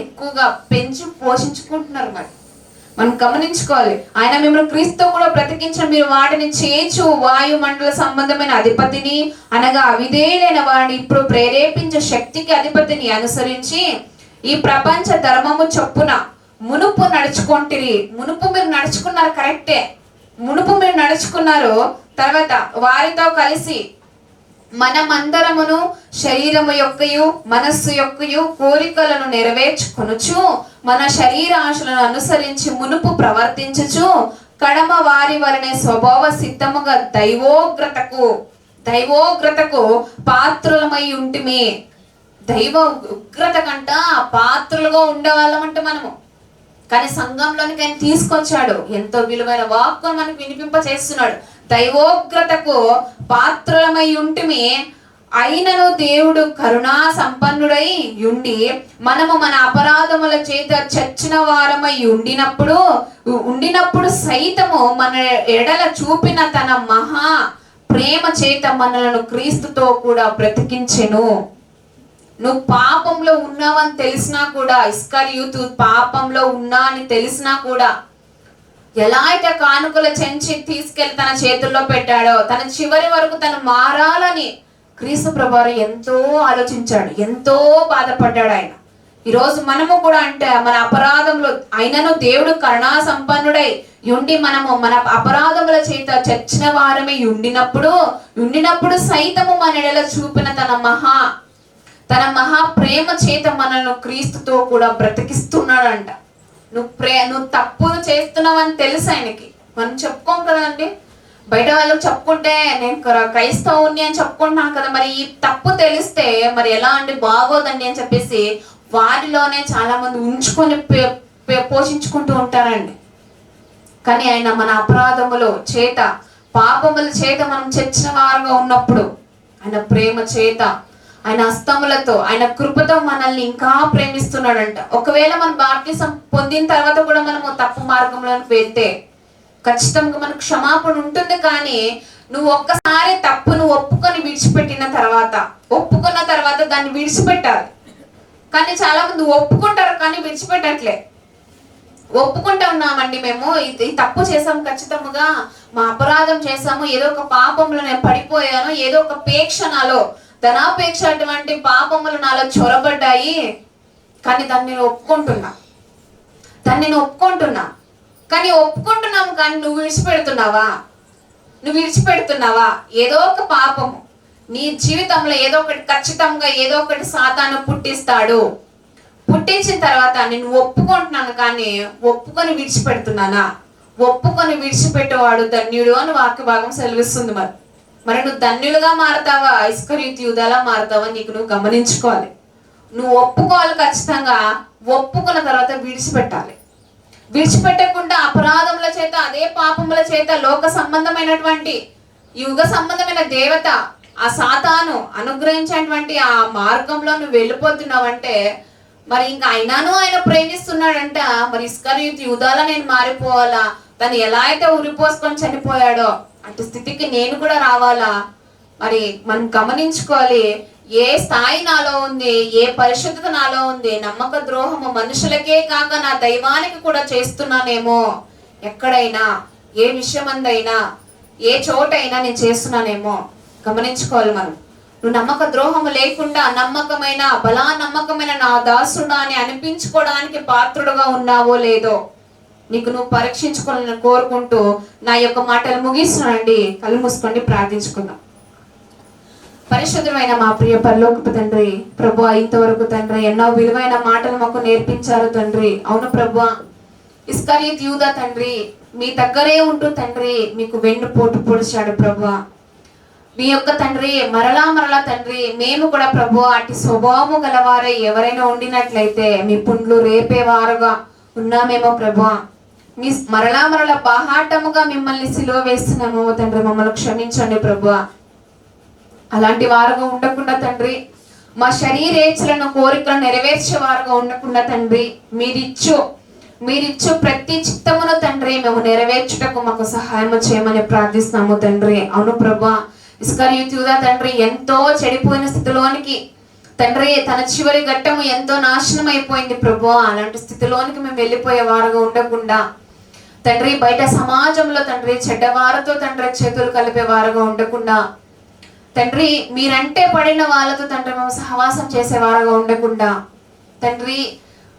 ఎక్కువగా పెంచి పోషించుకుంటున్నారు. మనం గమనించుకోవాలి. ఆయన మిమ్మల్ని క్రీస్తు కూడా బ్రతికించిన మీరు వాటిని చేయొచ్చు. వాయుమండల సంబంధమైన అధిపతిని అనగా అవిధేయులైన వారిని ఇప్పుడు ప్రేరేపించే శక్తికి అధిపతిని అనుసరించి ఈ ప్రపంచ ధర్మము చొప్పున మునుపు నడుచుకుంటిరి. మునుపు మీరు నడుచుకున్నారు కరెక్టే. మునుపు మీరు నడుచుకున్నారో తర్వాత వారితో కలిసి మనమందరమును శరీరము యొక్కయు మనస్సు యొక్కయు కోరికలను నెరవేర్చుకొనుచు మన శరీర ఆశలను అనుసరించి మునుపు ప్రవర్తించుచు కడమ వారి వలనే స్వభావ సిద్ధముగా దైవోగ్రతకు పాత్రులమై ఉంటిమి. దైవ ఉగ్రత కంట పాత్రలుగా ఉండేవాళ్ళమంట మనము. కానీ సంఘంలోనికి ఆయన తీసుకొచ్చాడు, ఎంతో విలువైన వాక్కు మనకు వినిపింప చేస్తున్నాడు. దైవోగ్రతకు పాత్రలమై ఉంటిమి, అయినను దేవుడు కరుణా సంపన్నుడై ఉండి మనము మన అపరాధముల చేత చచ్చిన వారమై ఉండినప్పుడు సైతము మన ఎడల చూపిన తన మహా ప్రేమ చేత మనలను క్రీస్తుతో కూడా బ్రతికించెను. నువ్వు పాపంలో ఉన్నావని తెలిసినా కూడా, ఇస్కరియోతు పాపంలో ఉన్నా అని తెలిసినా కూడా ఎలా అయితే కానుకల చెంచి తీసుకెళ్లి తన చేతుల్లో పెట్టాడో, తన చివరి వరకు తను మారాలని క్రీస్తు ప్రభువారు ఎంతో ఆలోచించాడు, ఎంతో బాధపడ్డాడు ఆయన. ఈరోజు మనము కూడా అంటే మన అపరాధంలో అయినను దేవుడు కరుణా సంపన్నుడై ఉండి మనము మన అపరాధముల చేత చచ్చిన వారమే ఉండినప్పుడు సైతము మన ఎడల చూపిన తన మహా ప్రేమ చేత మనను క్రీస్తుతో కూడా బ్రతికిస్తున్నాడంట. నువ్వు తప్పులు చేస్తున్నావని తెలుసు ఆయనకి. మనం చెప్పుకోం కదండి, బయట వాళ్ళకి చెప్పుకుంటే నేను క్రైస్తవుని అని చెప్పుకుంటున్నాను కదా, మరి ఈ తప్పు తెలిస్తే మరి ఎలా అండి, బాగోదండి అని చెప్పేసి వారిలోనే చాలా మంది ఉంచుకొని పోషించుకుంటూ ఉంటారండి. కానీ ఆయన మన అపరాధముల చేత పాపముల చేత మనం చచ్చిన వారుగా ఉన్నప్పుడు ఆయన ప్రేమ చేత ఆయన హస్తములతో ఆయన కృపతో మనల్ని ఇంకా ప్రేమిస్తున్నాడంట. ఒకవేళ మనం బాప్తిసం పొందిన తర్వాత కూడా మనము తప్పు మార్గంలోకి వెళ్తే ఖచ్చితంగా మనకు క్షమాపణ ఉంటుంది. కానీ నువ్వు ఒక్కసారి తప్పును ఒప్పుకున్న తర్వాత దాన్ని విడిచిపెట్టాలి. కానీ చాలా మంది ఒప్పుకుంటారు కానీ విడిచిపెట్టట్లే. ఒప్పుకుంటా ఉన్నామండి, మేము ఇది తప్పు చేసాము, ఖచ్చితంగా మా అపరాధం చేసాము, ఏదో ఒక పాపంలో నేను పడిపోయాను, ఏదో ఒక పేక్ష నాలో ధనాపేక్ష అటువంటి పాపములు నాలో చొరబడ్డాయి, కానీ దాన్ని నేను ఒప్పుకుంటున్నా. కానీ ఒప్పుకుంటున్నాము, కానీ నువ్వు విడిచిపెడుతున్నావా? ఏదో ఒక పాపము నీ జీవితంలో ఏదో ఒకటి ఖచ్చితంగా ఏదో ఒకటి సాతాను పుట్టిస్తాడు. పుట్టించిన తర్వాత నేను ఒప్పుకుంటున్నాను, కానీ ఒప్పుకొని విడిచిపెడుతున్నానా? ఒప్పుకొని విడిచిపెట్టేవాడు ధన్యుడు అని వాక్య భాగం సెలవిస్తుంది. మరి నువ్వు ధన్యులుగా మారుతావా, ఇస్కరియోతు యూదాలా మారుతావా? నీకు నువ్వు గమనించుకోవాలి. నువ్వు ఒప్పుకోవాలి, ఖచ్చితంగా ఒప్పుకున్న తర్వాత విడిచిపెట్టాలి. విడిచిపెట్టకుండా అపరాధముల చేత అదే పాపముల చేత లోక సంబంధమైనటువంటి యుగ సంబంధమైన దేవత ఆ సాతాను అనుగ్రహించినటువంటి ఆ మార్గంలో నువ్వు వెళ్ళిపోతున్నావంటే మరి ఇంకా అయినాను ఆయన ప్రేమిస్తున్నాడంట. మరి ఇస్కరియోతు యూదాలా నేను మారిపోవాలా? తను ఎలా అయితే ఉరిపోసుకొని చనిపోయాడో అటు స్థితికి నేను కూడా రావాలా? మరి మనం గమనించుకోవాలి, ఏ స్థాయి నాలో ఉంది, ఏ పరిశుద్ధత నాలో ఉంది. నమ్మక ద్రోహము మనుషులకే కాక నా దైవానికి కూడా చేస్తున్నానేమో, ఎక్కడైనా ఏ విషయమందైనా ఏ చోటైనా నేను చేస్తున్నానేమో గమనించుకోవాలి మనం. నువ్వు నమ్మక ద్రోహము లేకుండా నమ్మకమైన నా దాసుడా అని అనిపించుకోవడానికి పాత్రుడుగా ఉన్నావో లేదో నీకు నువ్వు పరీక్షించుకోవాలని కోరుకుంటూ నా యొక్క మాటలు ముగిస్తున్నానండి. కళ్ళు మూసుకోండి, ప్రార్థించుకుందాం. పరిశుద్ధమైన మా ప్రియ పరలోకపు తండ్రి, ప్రభువా, ఇంతవరకు తండ్రి ఎన్నో విలువైన మాటలు మాకు నేర్పించారు తండ్రి. అవును ప్రభువా, ఇస్కరియోతు యూదా తండ్రి మీ దగ్గరే ఉంటూ తండ్రి మీకు వెన్నుపోటు పొడిచాడు ప్రభువా. మీ యొక్క తండ్రి మరలా తండ్రి మేము కూడా ప్రభువా అటు స్వభావము గలవారై ఎవరైనా ఉండినట్లయితే మీ పుండ్లు రేపేవారుగా ఉన్నామేమో ప్రభువా. మీ మరలా బాహాటముగా మిమ్మల్ని సిలువ వేస్తున్నామో తండ్రి, మమ్మల్ని క్షమించండి ప్రభువా. అలాంటి వారుగా ఉండకుండా తండ్రి, మా శరీరేచ్ఛలను కోరికలను నెరవేర్చే వారుగా ఉండకుండా తండ్రి, మీరిచ్చు ప్రతి చిత్తమును తండ్రి మేము నెరవేర్చుటకు మాకు సహాయం చేయమని ప్రార్థిస్తున్నాము తండ్రి. అవును ప్రభువా, ఇస్కరియోతు యూదా తండ్రి ఎంతో చెడిపోయిన స్థితిలోనికి తండ్రి తన చివరి ఘట్టము ఎంతో నాశనం అయిపోయింది ప్రభువా. అలాంటి స్థితిలోనికి మేము వెళ్ళిపోయే వారుగా ఉండకుండా తండ్రి, బయట సమాజంలో తండ్రి చెడ్డవారితో తండ్రి చేతులు కలిపే వారుగా ఉండకుండా తండ్రి, మీరంటే పడిన వాళ్ళతో తండ్రి మేము సహవాసం చేసే వారుగా ఉండకుండా తండ్రి,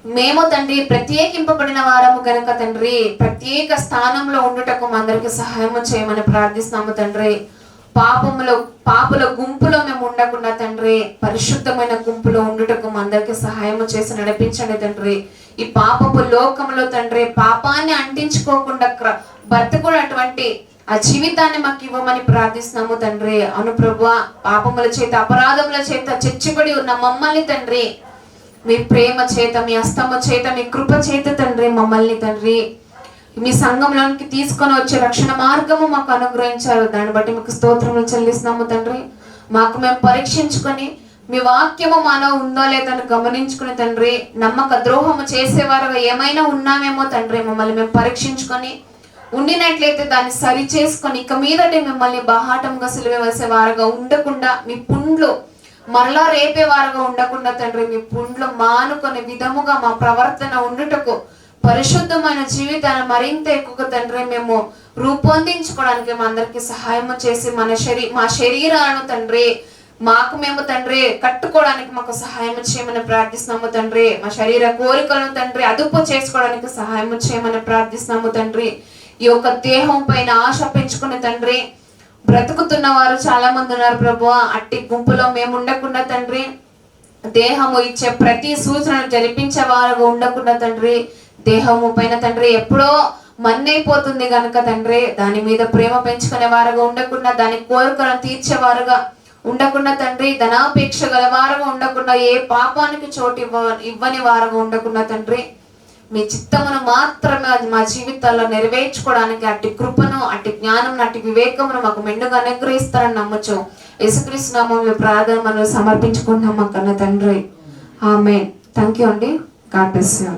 మేము తండ్రి ప్రత్యేకింపబడిన వారము గనుక తండ్రి ప్రత్యేక స్థానంలో ఉండుటకు మా అందరికి సహాయం చేయమని ప్రార్థిస్తున్నాము తండ్రి. పాపుల గుంపులో మేము ఉండకుండా తండ్రి పరిశుద్ధమైన గుంపులో ఉండుటకు మా అందరికి సహాయం చేసి నడిపించండి తండ్రి. ఈ పాపపు లోకంలో తండ్రి పాపాన్ని అంటించుకోకుండా బ్రతుకున్నటువంటి ఆ జీవితాన్ని మాకు ఇవ్వమని ప్రార్థిస్తున్నాము తండ్రి. అవును ప్రభువా, పాపముల చేత అపరాధముల చేత చచ్చిపడి ఉన్న మమ్మల్ని తండ్రి మీ ప్రేమ చేత, మీ హస్తము చేత, మీ కృప చేత తండ్రి మమ్మల్ని తండ్రి మీ సంఘంలోనికి తీసుకొని వచ్చే రక్షణ మార్గము మాకు అనుగ్రహించారు. దాన్ని బట్టి మీకు స్తోత్రములు చెల్లిస్తున్నాము తండ్రి. మాకు మేము పరీక్షించుకొని మీ వాక్యము మాలో ఉందో లేదని గమనించుకుని తండ్రి నమ్మక ద్రోహము చేసేవారుగా ఏమైనా ఉన్నామేమో తండ్రి మమ్మల్ని మేము పరీక్షించుకొని ఉండినట్లయితే దాన్ని సరి చేసుకొని ఇక మీదటే మిమ్మల్ని బాహాటంగా సిలువ వేసే వారుగా ఉండకుండా, మీ పుండ్లు మరలా రేపే వారుగా ఉండకుండా తండ్రి మీ పుండ్లు మానుకొని విధముగా మా ప్రవర్తన ఉండుటకు పరిశుద్ధమైన జీవితాన్ని మరింత ఎక్కువగా తండ్రి మేము రూపొందించుకోవడానికి మా అందరికి సహాయం చేసి మా శరీరాలను తండ్రి మాకు మేము తండ్రి కట్టుకోవడానికి మాకు సహాయం చేయమని ప్రార్థిస్తున్నాము తండ్రి. మా శరీర కోరికలను తండ్రి అదుపు చేసుకోవడానికి సహాయం చేయమని ప్రార్థిస్తున్నాము తండ్రి. ఈ యొక్క దేహం పైన ఆశ పెంచుకునే తండ్రి బ్రతుకుతున్న వారు చాలా మంది ఉన్నారు ప్రభు. అట్టి గుంపులో మేము ఉండకుండా తండ్రి దేహము ఇచ్చే ప్రతి సూచనను జరిపించే వారుగా ఉండకుండా తండ్రి దేహము పైన తండ్రి ఎప్పుడో మన్నైపోతుంది కనుక తండ్రి దాని మీద ప్రేమ పెంచుకునే వారుగా ఉండకుండా, దాని కోరికలను తీర్చేవారుగా ఉండకుండా తండ్రి ధనాపేక్ష గల వారుగా ఉండకుండా, ఏ పాపానికి చోటు ఇవ్వని వారుగా ఉండకుండా తండ్రి మీ చిత్తమును మాత్రమే మా జీవితాల్లో నెరవేర్చుకోవడానికి అట్టి కృపను, అట్టి జ్ఞానం, అట్టి వివేకమును మాకు మెండుగా అనుగ్రహిస్తారని నమ్మచ్చు. యేసుక్రీస్తు నామములో ప్రార్థన మనం సమర్పించుకుంటున్నాం మా కన్న తండ్రి. ఆమేన్. థ్యాంక్ యూ అండి. God bless you.